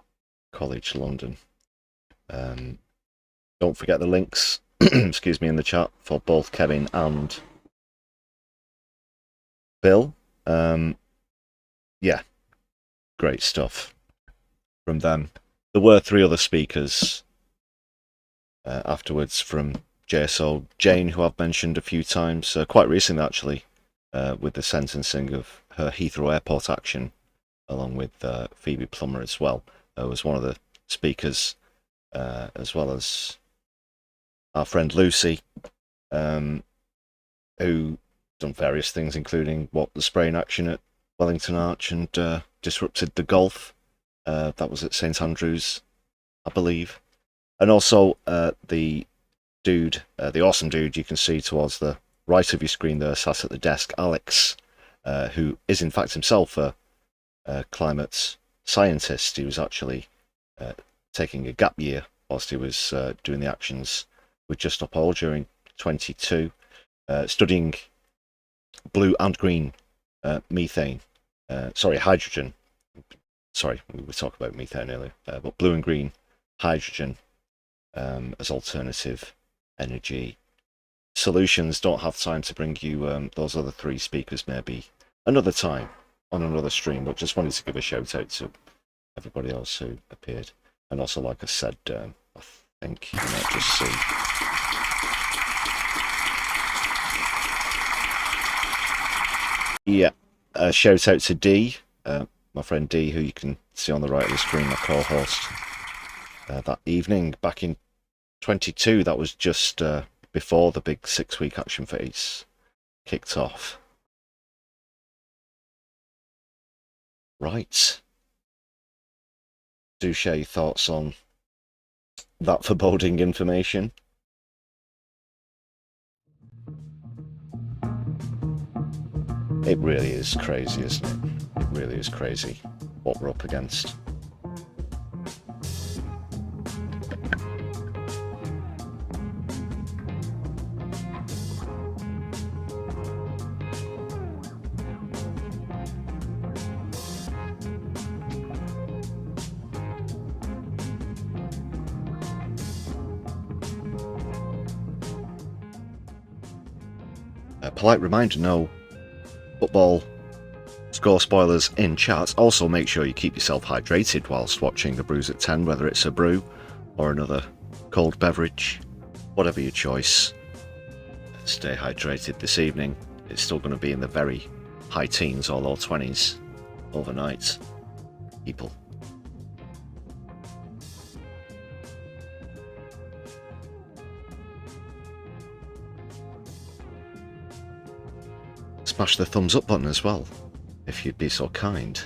College London. Don't forget the links, excuse me, in the chat for both Kevin and Bill. Yeah, great stuff from them. There were 3 other speakers afterwards from J.S.O. Jane, who I've mentioned a few times, quite recently actually, with the sentencing of her Heathrow Airport action, along with Phoebe Plummer as well, was one of the speakers, as well as our friend Lucy, who done various things, including the spraying action at Wellington Arch and disrupted the golf. That was at St Andrews, I believe. And also the dude, the awesome dude you can see towards the right of your screen there, sat at the desk, Alex, who is in fact himself a climate scientist. He was actually taking a gap year whilst he was doing the actions with Just Stop Oil during 22, studying blue and green hydrogen. Sorry, we were talking about methane earlier, but blue and green hydrogen as alternative energy solutions. Don't have time to bring you those other 3 speakers, maybe another time on another stream, but just wanted to give a shout out to everybody else who appeared. And also, like I said, I think you might just see. Yeah, shout out to D, my friend D, who you can see on the right of the screen, my co-host. That evening back in 22, that was just before the big 6-week action phase kicked off. Right. Do share your thoughts on that foreboding information. It really is crazy, isn't it? It really is crazy what we're up against. A polite reminder, no football score spoilers in chat. Also, make sure you keep yourself hydrated whilst watching the Brews at 10, whether it's a brew or another cold beverage, whatever your choice. Stay hydrated this evening. It's still going to be in the very high teens or low 20s overnight, people. Smash the thumbs up button as well, if you'd be so kind.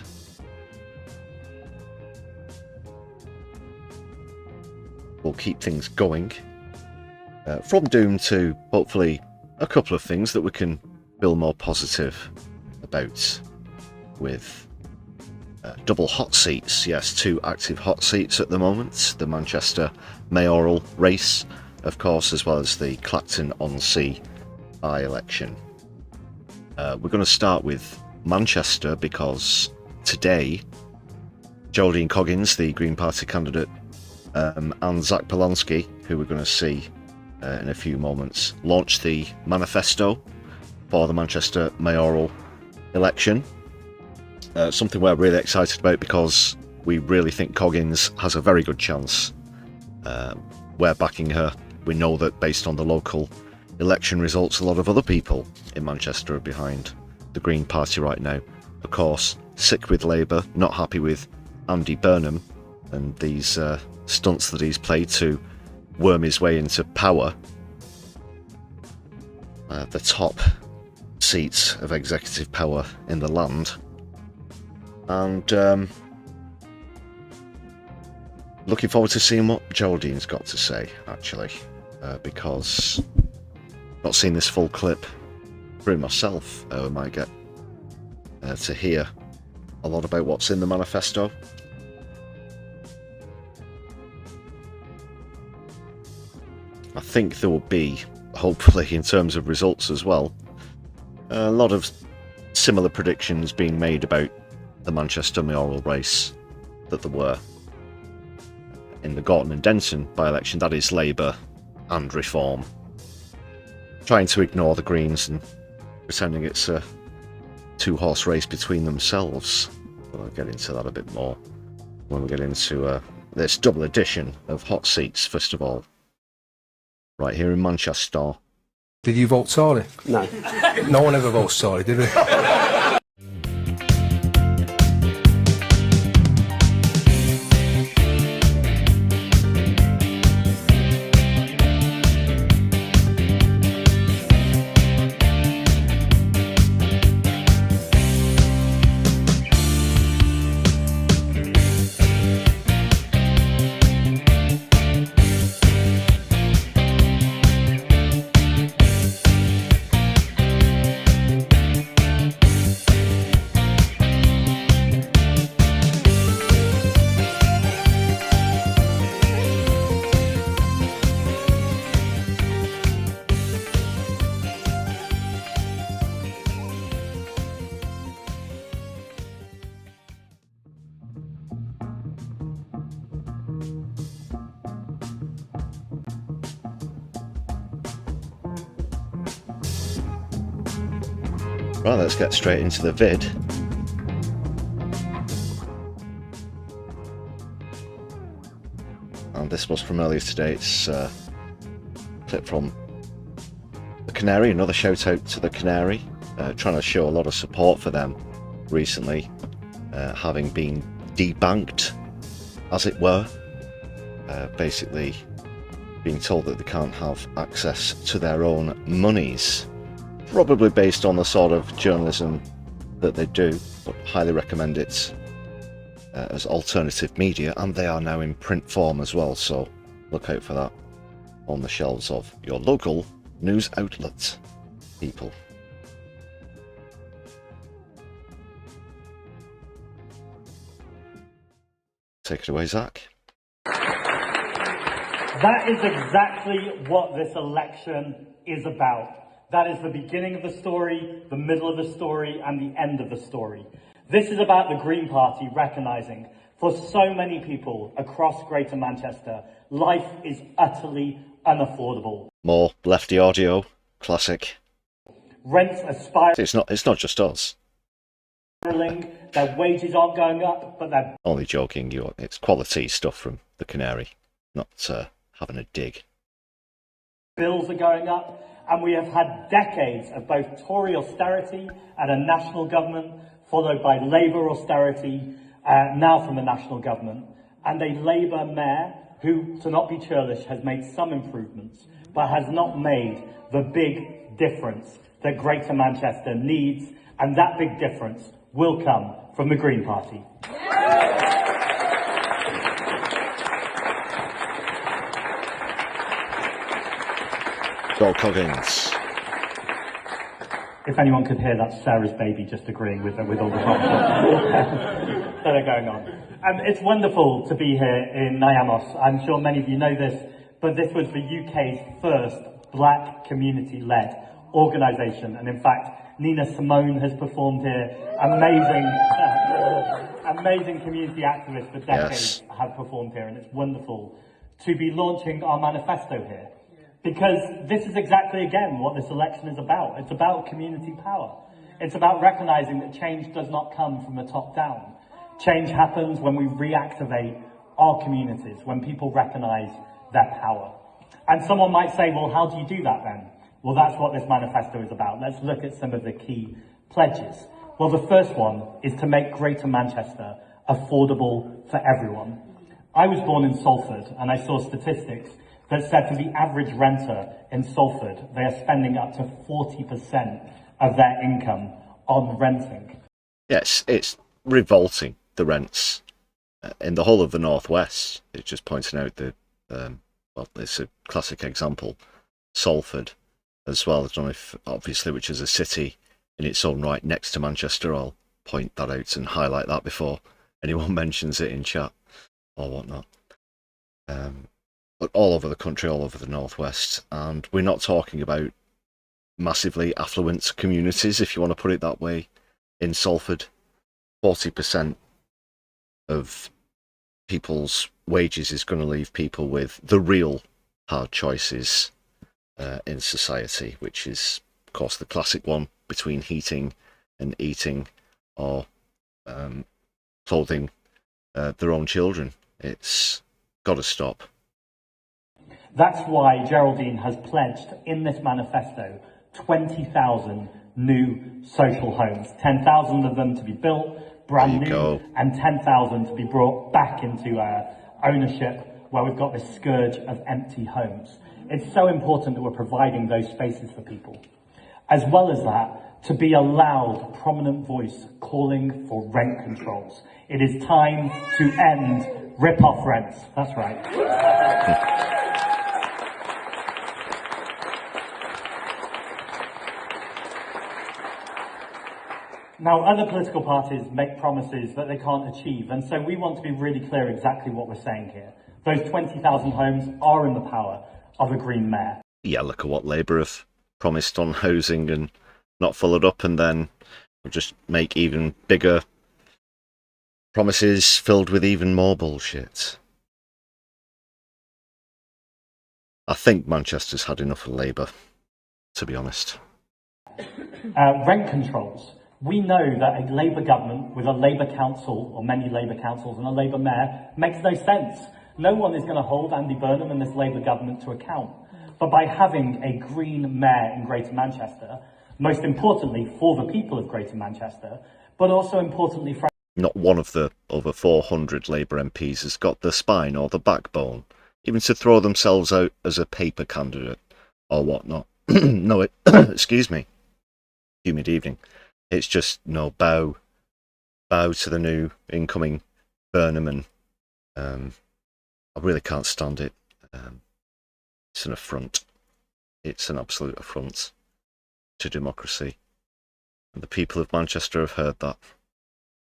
We'll keep things going. From doom to hopefully a couple of things that we can feel more positive about, with double hot seats. Yes, 2 active hot seats at the moment. The Manchester mayoral race, of course, as well as the Clacton-on-Sea by-election. We're going to start with Manchester because today Geraldine Coggins, the Green Party candidate, and Zach Polonsky, who we're going to see in a few moments, launched the manifesto for the Manchester mayoral election. Something we're really excited about because we really think Coggins has a very good chance. We're backing her. We know that based on the local election results, a lot of other people in Manchester are behind the Green Party right now. Of course, sick with Labour, not happy with Andy Burnham and these stunts that he's played to worm his way into power. The top seats of executive power in the land. And looking forward to seeing what Geraldine's got to say, actually, because I've not seen this full clip through myself. I might get to hear a lot about what's in the manifesto. I think there will be, hopefully, in terms of results as well, a lot of similar predictions being made about the Manchester mayoral race that there were in the Gorton and Denton by-election. That is Labour and Reform trying to ignore the Greens and pretending it's a 2-horse race between themselves. But I'll get into that a bit more when we get into this double edition of Hot Seats, first of all, right here in Manchester. Did you vote Tory? No. No one ever votes Tory, did we? Right, let's get straight into the vid. And this was from earlier today. It's a clip from the Canary, another shout out to the Canary, trying to show a lot of support for them recently, having been debanked, as it were, basically being told that they can't have access to their own monies. Probably based on the sort of journalism that they do, but highly recommend it as alternative media, and they are now in print form as well, so look out for that on the shelves of your local news outlet, people. Take it away, Zach. That is exactly what this election is about. That is the beginning of the story, the middle of the story, and the end of the story. This is about the Green Party recognising, for so many people across Greater Manchester, life is utterly unaffordable. More Lefty audio, classic. Rents are spiralling. It's not just us. Their wages aren't going up, but they're... Only joking, it's quality stuff from the Canary, not having a dig. Bills are going up, and we have had decades of both Tory austerity at a national government, followed by Labour austerity, now from the national government, and a Labour mayor who, to not be churlish, has made some improvements, but has not made the big difference that Greater Manchester needs, and that big difference will come from the Green Party. Go Coggins. If anyone could hear, that's Sarah's baby just agreeing with all the problems that are going on. It's wonderful to be here in Nyamos. I'm sure many of you know this, but this was the UK's first black community-led organisation. And in fact, Nina Simone has performed here. Amazing community activists for decades have performed here. And it's wonderful to be launching our manifesto here. Because this is exactly, again, what this election is about. It's about community power. It's about recognising that change does not come from the top down. Change happens when we reactivate our communities, when people recognise their power. And someone might say, well, how do you do that then? Well, that's what this manifesto is about. Let's look at some of the key pledges. Well, the first one is to make Greater Manchester affordable for everyone. I was born in Salford, and I saw statistics that said for the average renter in Salford, they are spending up to 40% of their income on renting. Yes, it's revolting, the rents in the whole of the Northwest. It's just pointing out that, well, it's a classic example, Salford as well. I don't know if, obviously, which is a city in its own right next to Manchester. I'll point that out and highlight that before anyone mentions it in chat or whatnot. But all over the country, all over the Northwest. And we're not talking about massively affluent communities, if you want to put it that way. In Salford, 40% of people's wages is going to leave people with the real hard choices in society, which is, of course, the classic one between heating and eating, or clothing their own children. It's got to stop. That's why Geraldine has pledged in this manifesto 20,000 new social homes, 10,000 of them to be built brand new, and 10,000 to be brought back into ownership, where we've got this scourge of empty homes. It's so important that we're providing those spaces for people. As well as that, to be a loud, prominent voice calling for rent controls. It is time to end rip-off rents. That's right. Now, other political parties make promises that they can't achieve, and so we want to be really clear exactly what we're saying here. Those 20,000 homes are in the power of a Green mayor. Yeah, look at what Labour have promised on housing and not followed up, and then we'll just make even bigger promises filled with even more bullshit. I think Manchester's had enough of Labour, to be honest. Rent controls. We know that a Labour government with a Labour council, or many Labour councils, and a Labour mayor makes no sense. No one is going to hold Andy Burnham and this Labour government to account. But by having a Green mayor in Greater Manchester, most importantly for the people of Greater Manchester, but also importantly for... Not one of the over 400 Labour MPs has got the spine or the backbone, even to throw themselves out as a paper candidate or whatnot. No, excuse me. Humid evening. It's just no bow to the new incoming Burnham, and I really can't stand it. It's an affront. It's an absolute affront to democracy, and the people of Manchester have heard that.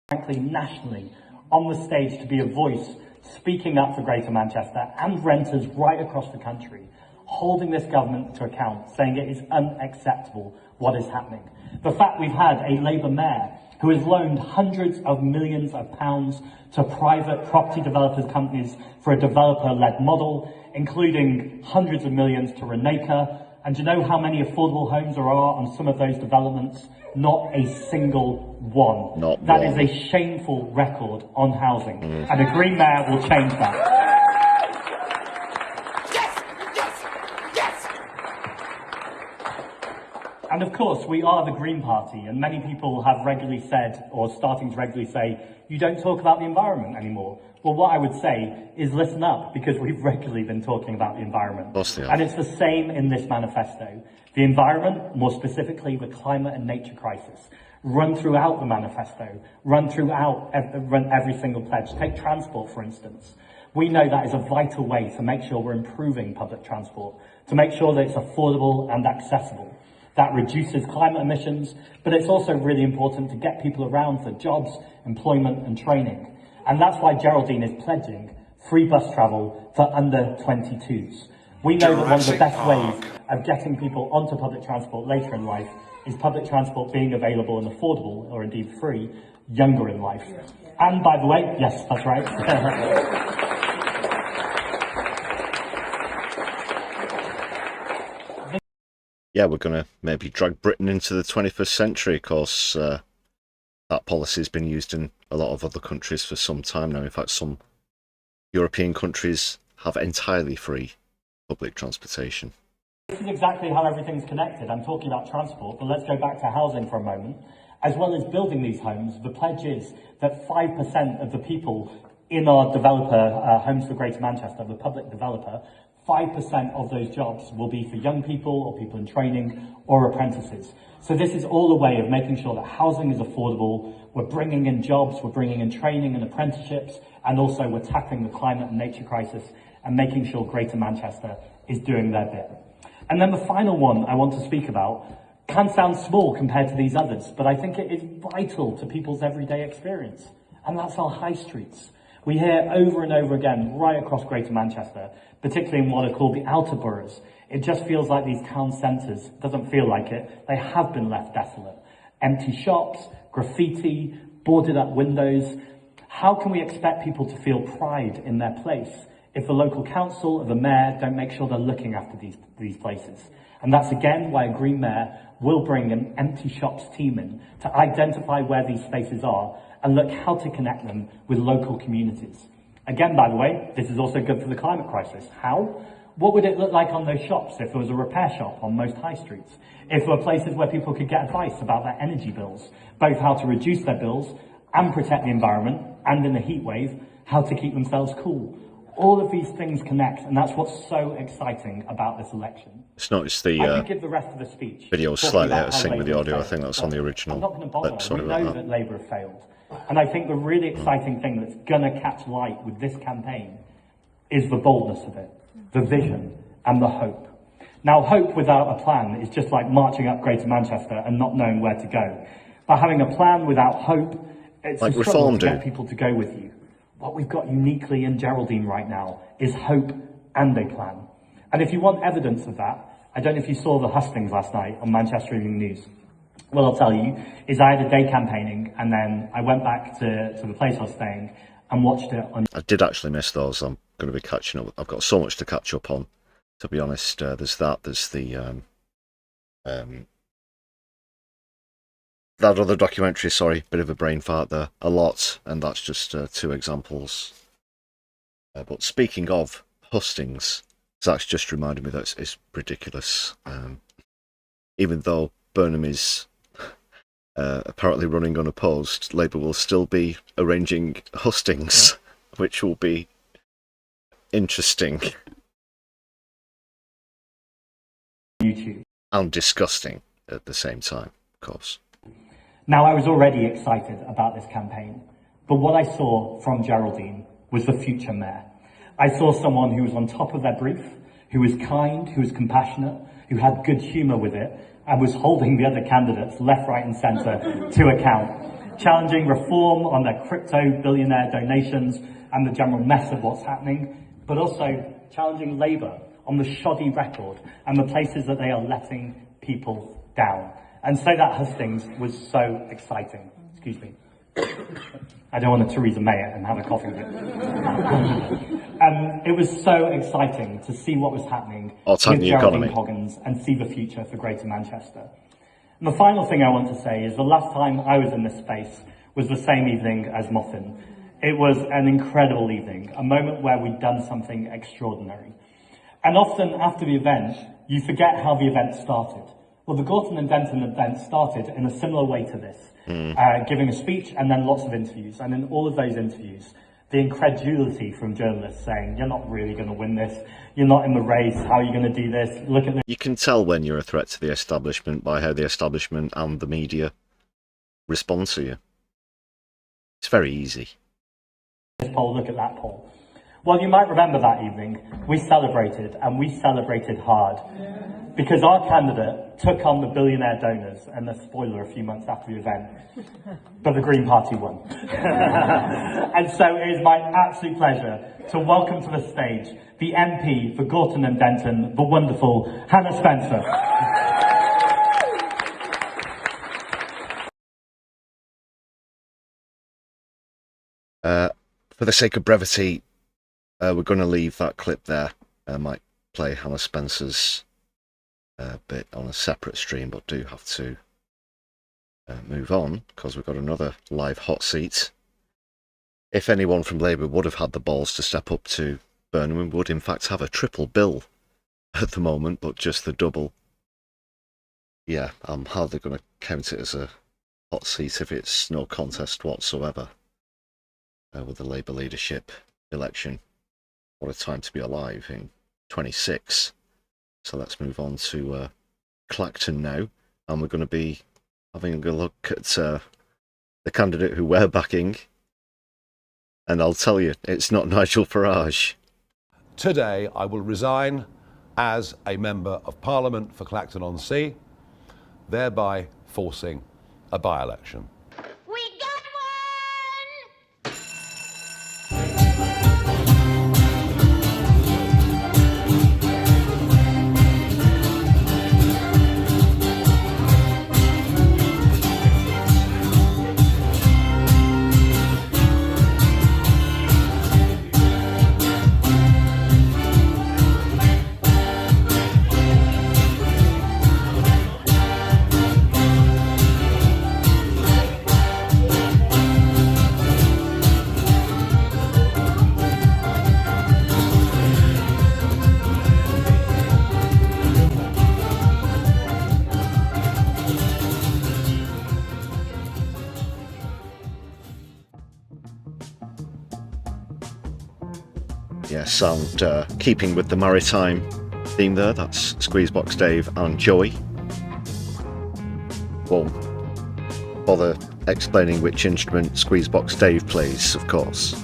Frankly, nationally, on the stage to be a voice speaking up for Greater Manchester and renters right across the country, holding this government to account, saying it is unacceptable what is happening. The fact we've had a Labour mayor who has loaned hundreds of millions of pounds to private property developers companies for a developer-led model, including hundreds of millions to Reneka. And do you know how many affordable homes there are on some of those developments? Not a single one. That is a shameful record on housing. And a Green mayor will change that. And of course, we are the Green Party, and many people have regularly said, or starting to regularly say, you don't talk about the environment anymore. Well, what I would say is listen up, because we've regularly been talking about the environment. And it's the same in this manifesto. The environment, more specifically the climate and nature crisis, run throughout the manifesto, run throughout every single pledge. Take transport, for instance. We know that is a vital way to make sure we're improving public transport, to make sure that it's affordable and accessible. That reduces climate emissions, but it's also really important to get people around for jobs, employment and training. And that's why Geraldine is pledging free bus travel for under 22s. We know that one of the best ways of getting people onto public transport later in life is public transport being available and affordable, or indeed free, younger in life. And by the way, yes, that's right. Yeah, we're going to maybe drag Britain into the 21st century. Of course, that policy has been used in a lot of other countries for some time now. In fact, some European countries have entirely free public transportation. This is exactly how everything's connected. I'm talking about transport, but let's go back to housing for a moment. As well as building these homes, the pledge is that 5% of the people in our developer, Homes for Greater Manchester, the public developer, 5% of those jobs will be for young people or people in training or apprentices. So this is all a way of making sure that housing is affordable. We're bringing in jobs, we're bringing in training and apprenticeships, and also we're tackling the climate and nature crisis and making sure Greater Manchester is doing their bit. And then the final one I want to speak about can sound small compared to these others, but I think it is vital to people's everyday experience, and that's our high streets. We hear over and over again, right across Greater Manchester, particularly in what are called the outer boroughs, it just feels like these town centres, doesn't feel like it, they have been left desolate. Empty shops, graffiti, boarded up windows. How can we expect people to feel pride in their place if the local council or the mayor don't make sure they're looking after these places? And that's again why a Green Mayor will bring an empty shops team in to identify where these spaces are and look how to connect them with local communities. Again, by the way, this is also good for the climate crisis. How? What would it look like on those shops if there was a repair shop on most high streets? If there were places where people could get advice about their energy bills, both how to reduce their bills and protect the environment, and in a heat wave, how to keep themselves cool. All of these things connect, and that's what's so exciting about this election. It's not just the give the rest of the speech video slightly out of sync with the audio. I think that's on the original I'm not going to bother. clip. Sorry We know about that Labour have failed. And I think the really exciting thing that's going to catch light with this campaign is the boldness of it, the vision and the hope. Now, hope without a plan is just like marching up Greater Manchester and not knowing where to go. But having a plan without hope, it's like a struggle Reform to get people to go with you. What we've got uniquely in Geraldine right now is hope and a plan. And if you want evidence of that, I don't know if you saw the hustings last night on Manchester Evening News. What I'll tell you is I had a day campaigning, and then I went back to the place I was staying and watched it on... I did actually miss those. I'm going to be catching up. I've got so much to catch up on, to be honest. There's that. There's the... that other documentary, sorry, bit of a brain fart there. A lot, and that's just 2 examples. But speaking of hustings, Zach's just reminded me that it's ridiculous. Even though Burnham is apparently running unopposed, Labour will still be arranging hustings, which will be interesting. YouTube. And disgusting at the same time, of course. Now, I was already excited about this campaign, but what I saw from Geraldine was the future mayor. I saw someone who was on top of their brief, who was kind, who was compassionate, who had good humour with it, and was holding the other candidates left, right and centre to account, challenging reform on their crypto billionaire donations and the general mess of what's happening, but also challenging Labour on the shoddy record and the places that they are letting people down. And so that hustings was so exciting. Excuse me. I don't want to Theresa May it and have a coffee with it. It was so exciting to see what was happening with Geraldine Coggins and see the future for Greater Manchester. And the final thing I want to say is the last time I was in this space was the same evening as Muffin. It was an incredible evening, a moment where we'd done something extraordinary. And often after the event, you forget how the event started. Well, the Gorton and Denton event started in a similar way to this, giving a speech and then lots of interviews. And in all of those interviews, the incredulity from journalists saying, you're not really going to win this, you're not in the race, how are you going to do this? Look at this. You can tell when you're a threat to the establishment by how the establishment and the media respond to you. It's very easy. This poll, look at that poll. Well, you might remember that evening, we celebrated, and we celebrated hard. Because our candidate took on the billionaire donors, and a spoiler, a few months after the event, but the Green Party won. And so it is my absolute pleasure to welcome to the stage the MP for Gorton and Denton, the wonderful Hannah Spencer. For the sake of brevity, we're going to leave that clip there. I might play Hannah Spencer's bit on a separate stream, but do have to move on because we've got another live hot seat. If anyone from Labour would have had the balls to step up to Burnham, we would in fact have a triple bill at the moment, but just the double. Yeah, I'm hardly going to count it as a hot seat if it's no contest whatsoever with the Labour leadership election. What a time to be alive in 26. So let's move on to Clacton now, and we're going to be having a look at the candidate who we're backing. And I'll tell you, it's not Nigel Farage. Today I will resign as a Member of Parliament for Clacton-on-Sea, thereby forcing a by-election. Yes, and keeping with the maritime theme there, that's Squeezebox Dave and Joey. Won't bother explaining which instrument Squeezebox Dave plays, of course.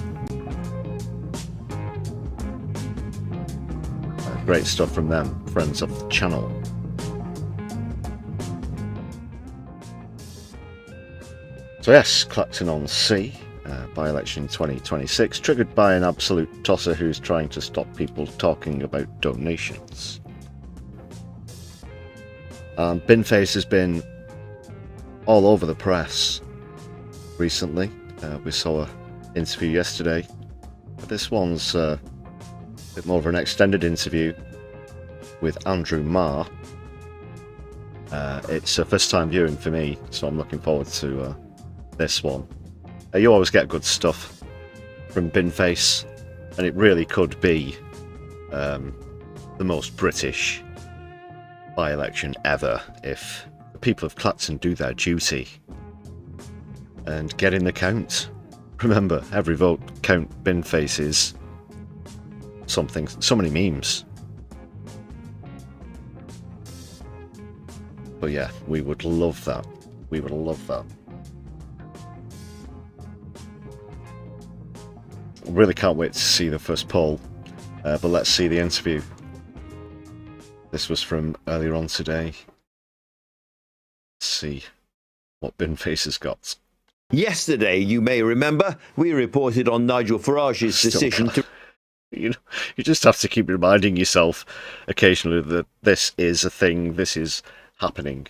Great stuff from them, friends of the channel. So yes, Clacton-on-Sea. By-election 2026, triggered by an absolute tosser who's trying to stop people talking about donations. Binface has been all over the press recently. We saw an interview yesterday. This one's a bit more of an extended interview with Andrew Marr. It's a first-time viewing for me, so I'm looking forward to this one. You always get good stuff from Binface, and it really could be the most British by-election ever if the people of Clacton do their duty and get in the count. Remember, every vote count Binface is something, so many memes. But yeah, we would love that. We would love that. Really can't wait to see the first poll, but let's see the interview. This was from earlier on today. Let's see what Binface has got. Yesterday, you may remember, we reported on Nigel Farage's decision to... You just have to keep reminding yourself occasionally that this is a thing, this is happening.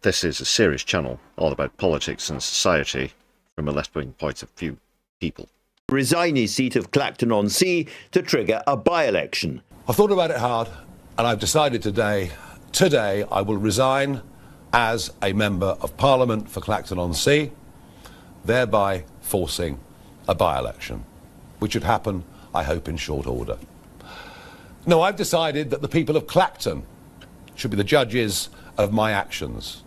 This is a serious channel, all about politics and society from a left-wing point of view. People. Resign his seat of Clacton-on-Sea to trigger a by-election. I've thought about it hard, and I've decided today I will resign as a Member of Parliament for Clacton-on-Sea, thereby forcing a by-election, which should happen, I hope, in short order. No, I've decided that the people of Clacton should be the judges of my actions.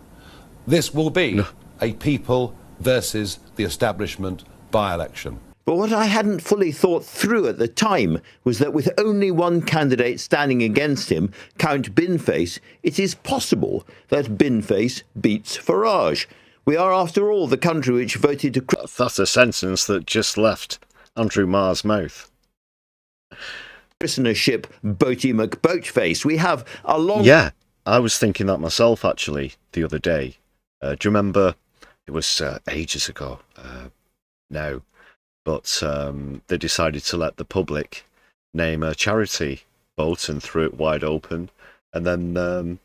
This will be a people versus the establishment by-election. But what I hadn't fully thought through at the time was that with only one candidate standing against him, Count Binface, it is possible that Binface beats Farage. We are, after all, the country which voted to... That's a sentence that just left Andrew Marr's mouth. ...christen a ship Boaty McBoatface. We have a long... Yeah, I was thinking that myself, actually, the other day. Do you remember? It was ages ago now. But they decided to let the public name a charity boat and threw it wide open. And then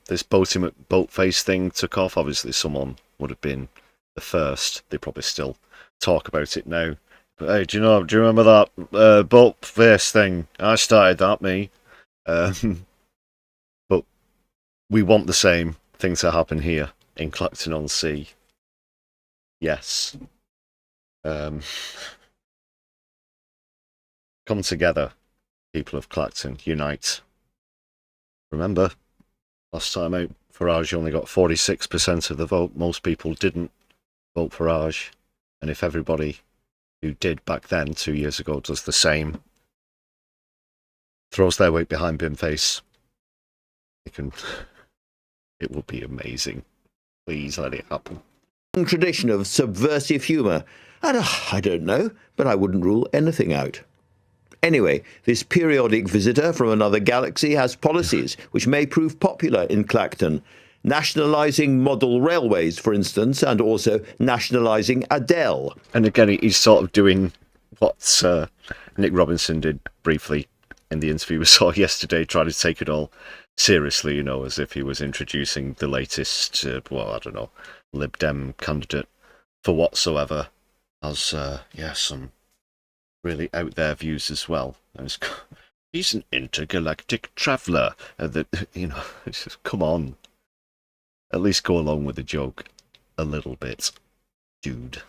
this Boaty McBoatface thing took off. Obviously, someone would have been the first. They probably still talk about it now. But hey, do you remember that Boatface thing? I started that, me. But we want the same thing to happen here in Clacton-on-Sea. Yes. Come together, people of Clacton, unite. Remember, last time out, Farage only got 46% of the vote. Most people didn't vote Farage. And if everybody who did back then, 2 years ago, does the same, throws their weight behind Binface, it will be amazing. Please let it happen. ...tradition of subversive humour. And I don't know, but I wouldn't rule anything out. Anyway, this periodic visitor from another galaxy has policies which may prove popular in Clacton. Nationalising model railways, for instance, and also nationalising Adele. And again, he's sort of doing what Nick Robinson did briefly in the interview we saw yesterday, trying to take it all seriously, you know, as if he was introducing the latest, Lib Dem candidate for whatsoever, as, some really out there views as well. He's an intergalactic traveller. It's just, come on. At least go along with the joke a little bit, dude.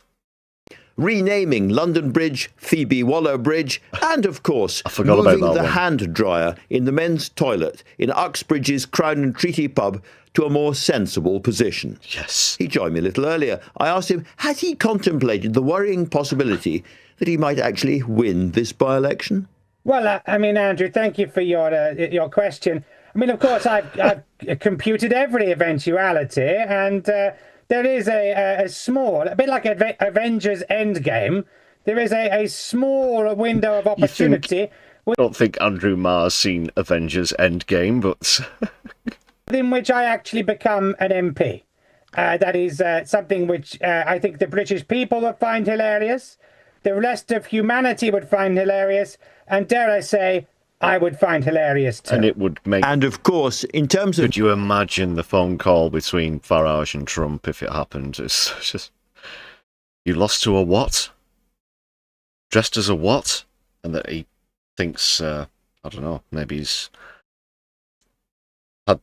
Renaming London Bridge, Phoebe Wallow Bridge, and of course, moving the hand dryer in the men's toilet in Uxbridge's Crown and Treaty pub to a more sensible position. Yes. He joined me a little earlier. I asked him, had he contemplated the worrying possibility that he might actually win this by-election? Well, Andrew, thank you for your question. Of course, I've computed every eventuality, and there is a small, a bit like Avengers Endgame, there is a small window of opportunity. I don't think Andrew Marr's seen Avengers Endgame, but... in which I actually become an MP. That is something which I think the British people would find hilarious, the rest of humanity would find hilarious, and dare I say, I would find hilarious too. And it would make... And of course, in terms of... Could you imagine the phone call between Farage and Trump if it happened? It's just... You lost to a what? Dressed as a what? And that he thinks, maybe he's had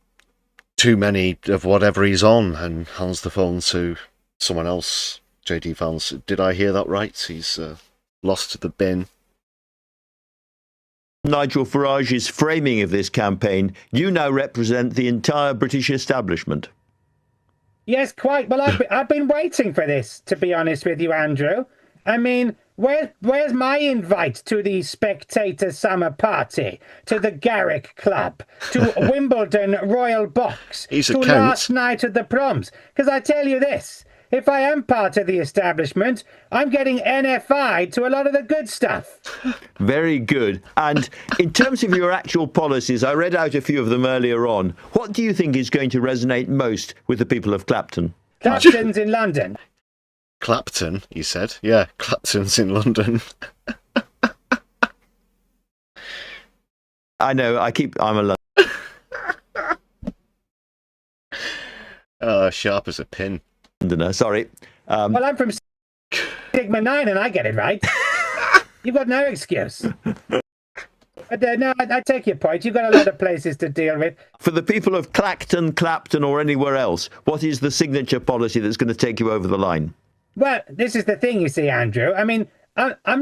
too many of whatever he's on and hands the phone to someone else. JD Vance, did I hear that right? He's lost to the bin. Nigel Farage's framing of this campaign, you now represent the entire British establishment. Yes, quite. Well, I've been waiting for this, to be honest with you, Andrew. Where's my invite to the Spectator Summer Party, to the Garrick Club, to Wimbledon Royal Box, to last night at the proms? Because I tell you this, if I am part of the establishment, I'm getting NFI'd to a lot of the good stuff. Very good. And in terms of your actual policies, I read out a few of them earlier on. What do you think is going to resonate most with the people of Clacton? Clacton's in London. Clacton, you said? Yeah, Clacton's in London. I know, I'm a Londoner. Sharp as a pin. Londoner, sorry. Well, I'm from Sigma 9 and I get it right. You've got no excuse. But no, I take your point. You've got a lot of places to deal with. For the people of Clacton, Clapton or anywhere else, what is the signature policy that's going to take you over the line? Well, this is the thing, you see, Andrew. I'm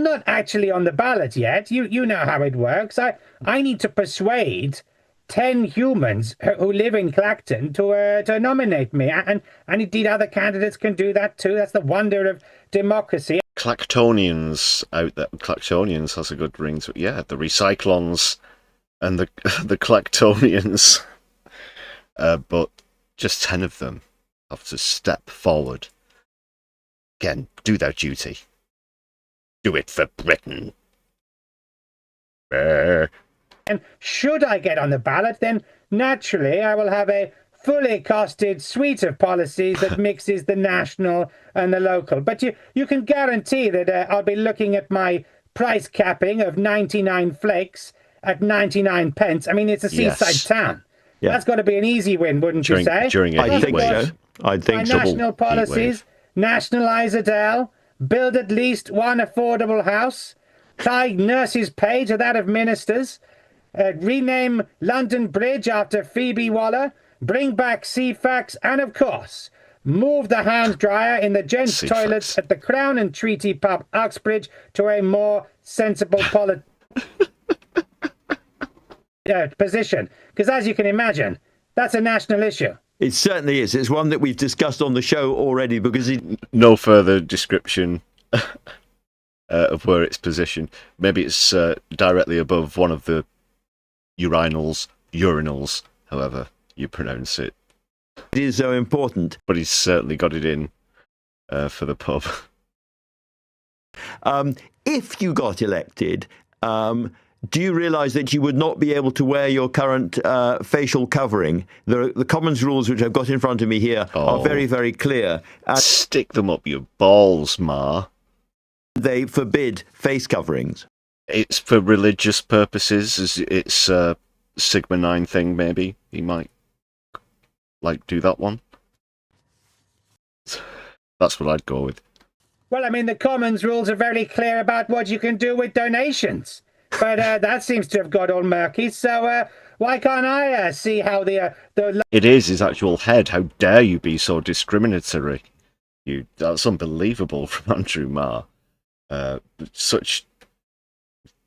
not actually on the ballot yet. You know how it works. I need to persuade 10 humans who live in Clacton to nominate me. And indeed, other candidates can do that too. That's the wonder of democracy. Clactonians out there. Clactonians has a good ring to it. Yeah, the Recyclons and the Clactonians. But just 10 of them have to step forward. Again, do their duty. Do it for Britain. And should I get on the ballot, then naturally I will have a fully costed suite of policies that mixes the national and the local. But you can guarantee that I'll be looking at my price capping of 99 flakes at 99 pence. I mean, it's a seaside town. Yeah. That's got to be an easy win, wouldn't you say? During a heat wave. I think so. National policies, nationalise Adele, build at least one affordable house, tie nurses' pay to that of ministers, rename London Bridge after Phoebe Waller, bring back CFAX, and of course, move the hand dryer in the gents' toilets at the Crown and Treaty pub Uxbridge to a more sensible position. Because as you can imagine, that's a national issue. It certainly is. It's one that we've discussed on the show already because no further description of where it's positioned. Maybe it's directly above one of the urinals, however you pronounce it. It is so important. But he's certainly got it in for the pub. If you got elected, do you realise that you would not be able to wear your current facial covering? The Commons rules, which I've got in front of me here, are very, very clear. Stick them up your balls, Ma. They forbid face coverings. It's for religious purposes. It's a Sigma 9 thing, maybe. He might do that one. That's what I'd go with. Well, I mean, the Commons rules are very clear about what you can do with donations. But that seems to have got all murky, so why can't I see how the... It is his actual head. How dare you be so discriminatory? That's unbelievable from Andrew Marr. Such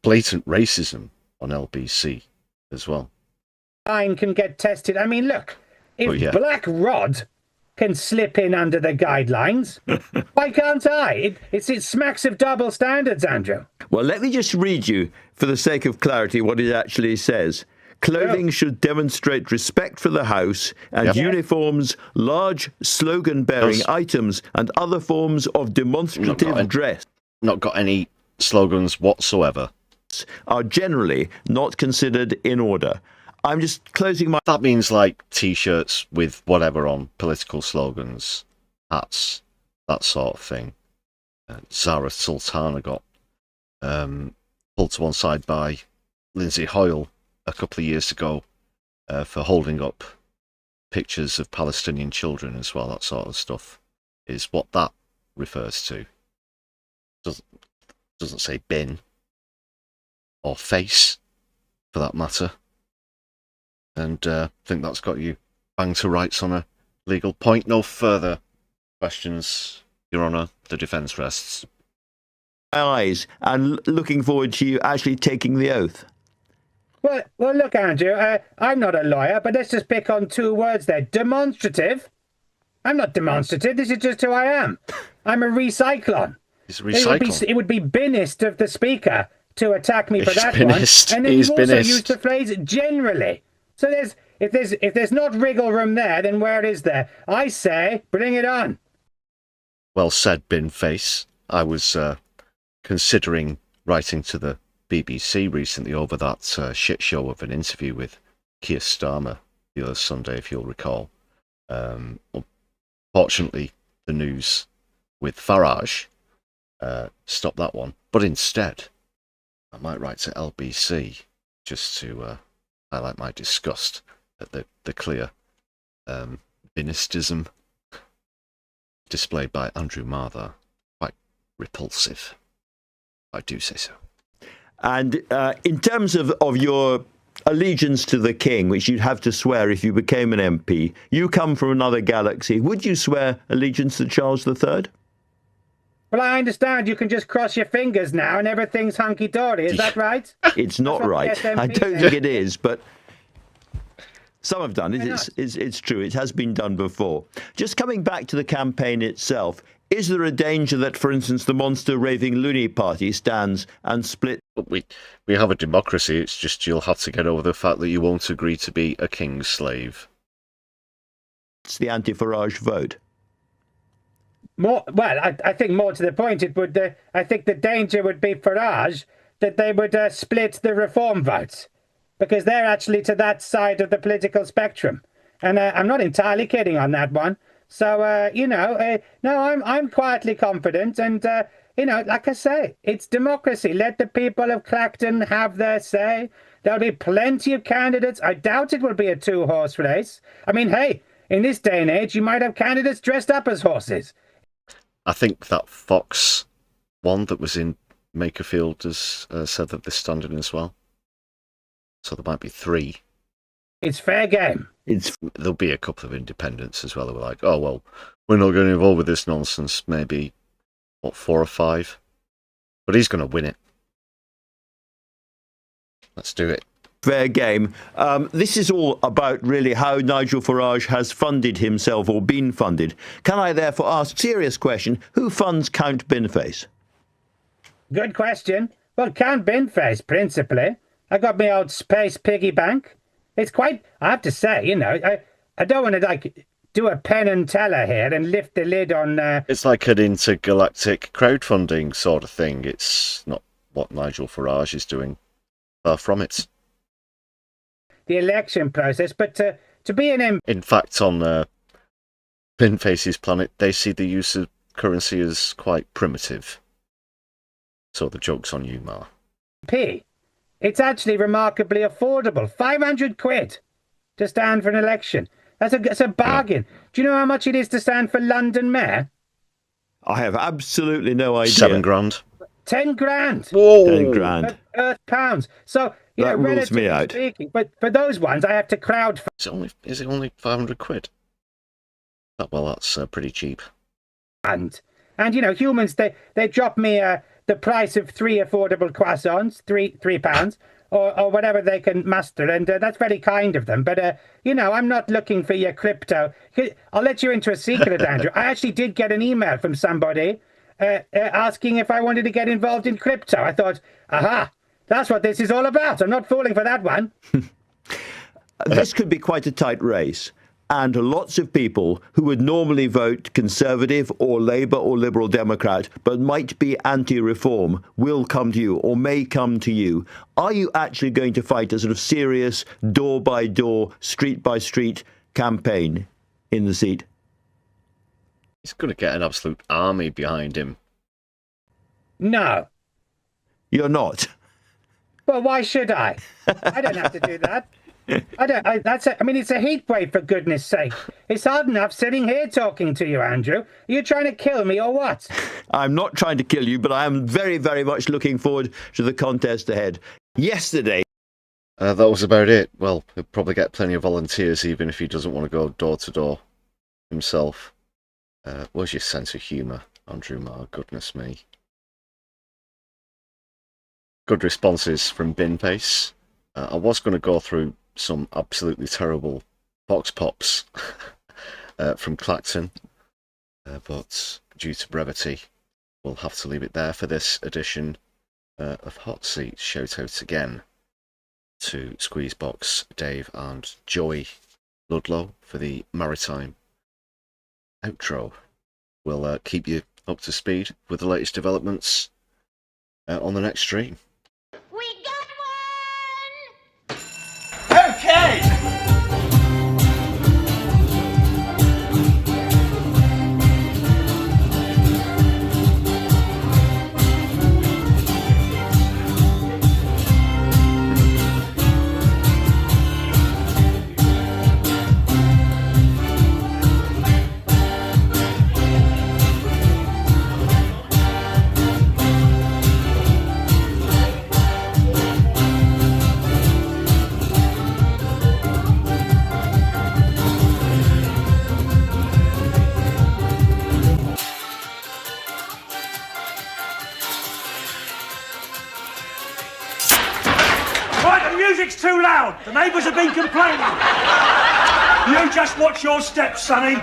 blatant racism on LBC as well. Mine can get tested. I mean, look, if Black Rod can slip in under the guidelines, why can't I? It smacks of double standards, Andrew. Well, let me just read you, for the sake of clarity, what it actually says. Clothing should demonstrate respect for the House, and uniforms, large slogan-bearing items, and other forms of demonstrative dress. Not got any slogans whatsoever. Are generally not considered in order. I'm just closing my... That means like T-shirts with whatever on, political slogans, hats, that sort of thing. Zara Sultana got pulled to one side by Lindsay Hoyle a couple of years ago for holding up pictures of Palestinian children as well. That sort of stuff is what that refers to. Doesn't say bin or face, for that matter. And I think that's got you bang to rights on a legal point. No further questions, Your Honour. The defence rests. My eyes, and looking forward to you actually taking the oath. Well, look, Andrew, I'm not a lawyer, but let's just pick on two words there. Demonstrative. I'm not demonstrative. This is just who I am. I'm a recyclon. He's a recyclon. It would be binnist of the Speaker to attack me for that binnist. one. And then you've also used the phrase generally. So if there's not wriggle room there, then where is there? I say, bring it on. Well said, Binface. I was considering writing to the BBC recently over that shit show of an interview with Keir Starmer the other Sunday, if you'll recall. Fortunately, the news with Farage stopped that one. But instead, I might write to LBC just to highlight my disgust at the clear binistism displayed by Andrew Marr. Quite repulsive, I do say so. And in terms of your allegiance to the king, which you'd have to swear if you became an MP, you come from another galaxy. Would you swear allegiance to Charles III? Well, I understand you can just cross your fingers now and everything's hunky-dory. Is that right? It's not right. I don't think it is, but... Some have done it. It's true. It has been done before. Just coming back to the campaign itself, is there a danger that, for instance, the monster raving loony party stands and split? We have a democracy. It's just you'll have to get over the fact that you won't agree to be a king's slave. It's the anti-Farage vote. I think more to the point, it would. I think the danger would be Farage that they would split the reform votes, because they're actually to that side of the political spectrum, and I'm not entirely kidding on that one. So no, I'm quietly confident, and like I say, it's democracy. Let the people of Clacton have their say. There'll be plenty of candidates. I doubt it will be a two-horse race. I mean, hey, in this day and age, you might have candidates dressed up as horses. I think that Fox one that was in Makerfield has said that they're standing as well. So there might be 3. It's fair game. There'll be a couple of independents as well who are like, oh, well, we're not getting involved with this nonsense. Maybe, 4 or 5? But he's going to win it. Let's do it. Fair game. This is all about really how Nigel Farage has funded himself or been funded. Can I therefore ask, serious question, who funds Count Binface? Good question. Well, Count Binface, principally. I got my old space piggy bank. It's quite, I have to say, I don't want to, do a Penn and Teller here and lift the lid on... It's like an intergalactic crowdfunding sort of thing. It's not what Nigel Farage is doing. Far from it. The election process, but to be an MP... In fact, on Binface's planet, they see the use of currency as quite primitive. So the joke's on you, Ma. It's actually remarkably affordable. 500 quid to stand for an election. That's a bargain. Yeah. Do you know how much it is to stand for London Mayor? I have absolutely no idea. 7 grand. 10 grand. Whoa. 10 grand. Earth pounds. So, that rules me out. Speaking, but for those ones, I have to crowdfund. Is it only 500 quid? Well, that's pretty cheap. And humans, they drop me the price of 3 affordable croissants, £3, or whatever they can muster, and that's very kind of them. But I'm not looking for your crypto. I'll let you into a secret, Andrew. I actually did get an email from somebody asking if I wanted to get involved in crypto. I thought, aha, that's what this is all about. I'm not falling for that one. This could be quite a tight race. And lots of people who would normally vote Conservative or Labour or Liberal Democrat, but might be anti-reform, will come to you or may come to you. Are you actually going to fight a sort of serious door-by-door, street-by-street campaign in the seat? He's going to get an absolute army behind him. No. You're not? Well, why should I? I don't have to do that. It's a heat wave, for goodness sake. It's hard enough sitting here talking to you, Andrew. Are you trying to kill me or what? I'm not trying to kill you, but I am very, very much looking forward to the contest ahead. Yesterday... that was about it. Well, he'll probably get plenty of volunteers, even if he doesn't want to go door-to-door himself. Where's your sense of humour, Andrew Marr? Goodness me. Good responses from Binface. I was going to go through some absolutely terrible box pops from Clacton, but due to brevity, we'll have to leave it there for this edition of Hot Seat. Shout out again to Squeezebox, Dave and Joey Ludlow for the maritime outro. We'll keep you up to speed with the latest developments on the next stream. Okay! Right, the music's too loud. The neighbours have been complaining. You just watch your steps, Sonny.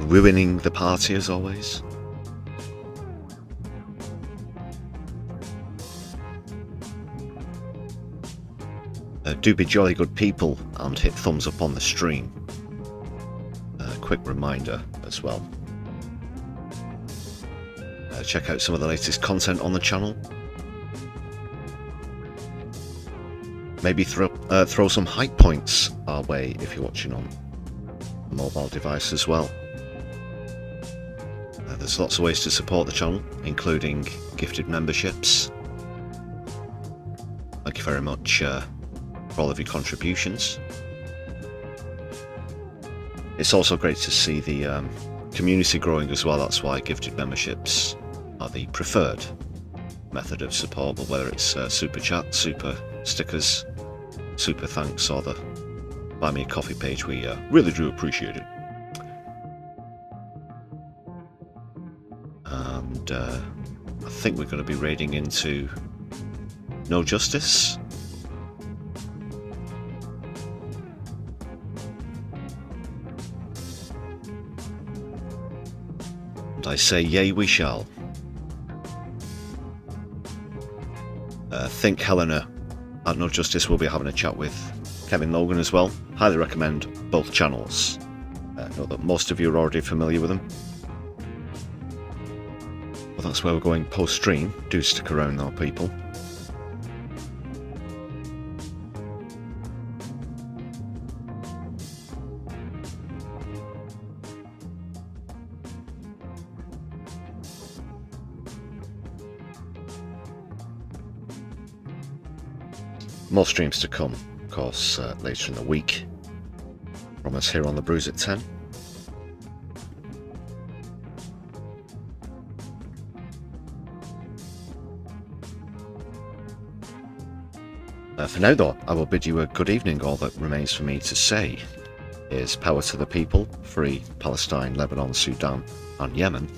Ruining the party as always. Do be jolly good people and hit thumbs up on the stream. Quick reminder as well. Check out some of the latest content on the channel. Maybe throw some hype points our way if you're watching on a mobile device as well. There's lots of ways to support the channel, including gifted memberships. Thank you very much for all of your contributions. It's also great to see the community growing as well. That's why gifted memberships are the preferred method of support, but whether it's super chat, super stickers, super thanks, or the buy me a coffee page, we really do appreciate it. And I think we're going to be raiding into No Justice. And I say yay we shall. Think Helena at No Justice will be having a chat with Kevin Logan as well. Highly recommend both channels. Know that most of you are already familiar with them. Well, that's where we're going post-stream. Do stick around though, people. More streams to come, of course, later in the week. From us here on the Brews at 10. For now though, I will bid you a good evening. All that remains for me to say is power to the people, free Palestine, Lebanon, Sudan and Yemen.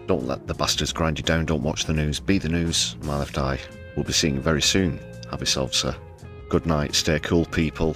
Don't let the bastards grind you down, don't watch the news, be the news. My left eye. We'll be seeing you very soon. Have yourselves a good night, stay cool people.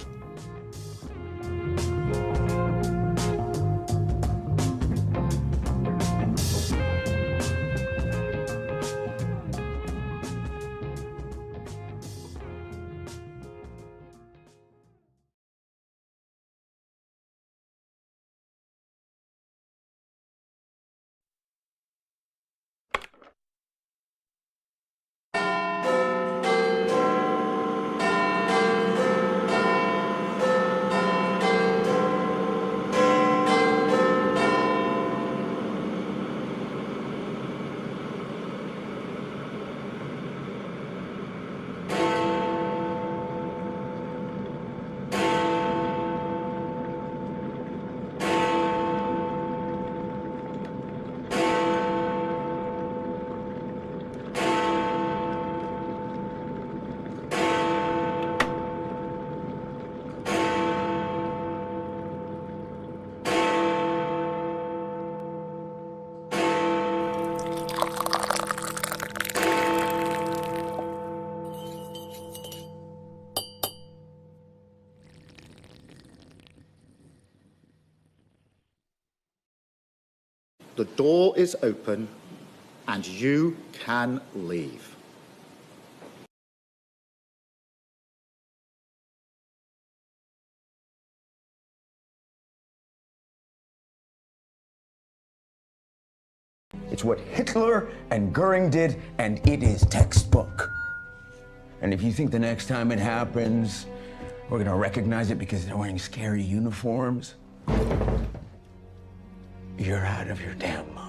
The door is open and you can leave. It's what Hitler and Goering did, and it is textbook. And if you think the next time it happens, we're gonna recognize it because they're wearing scary uniforms, you're out of your damn mind.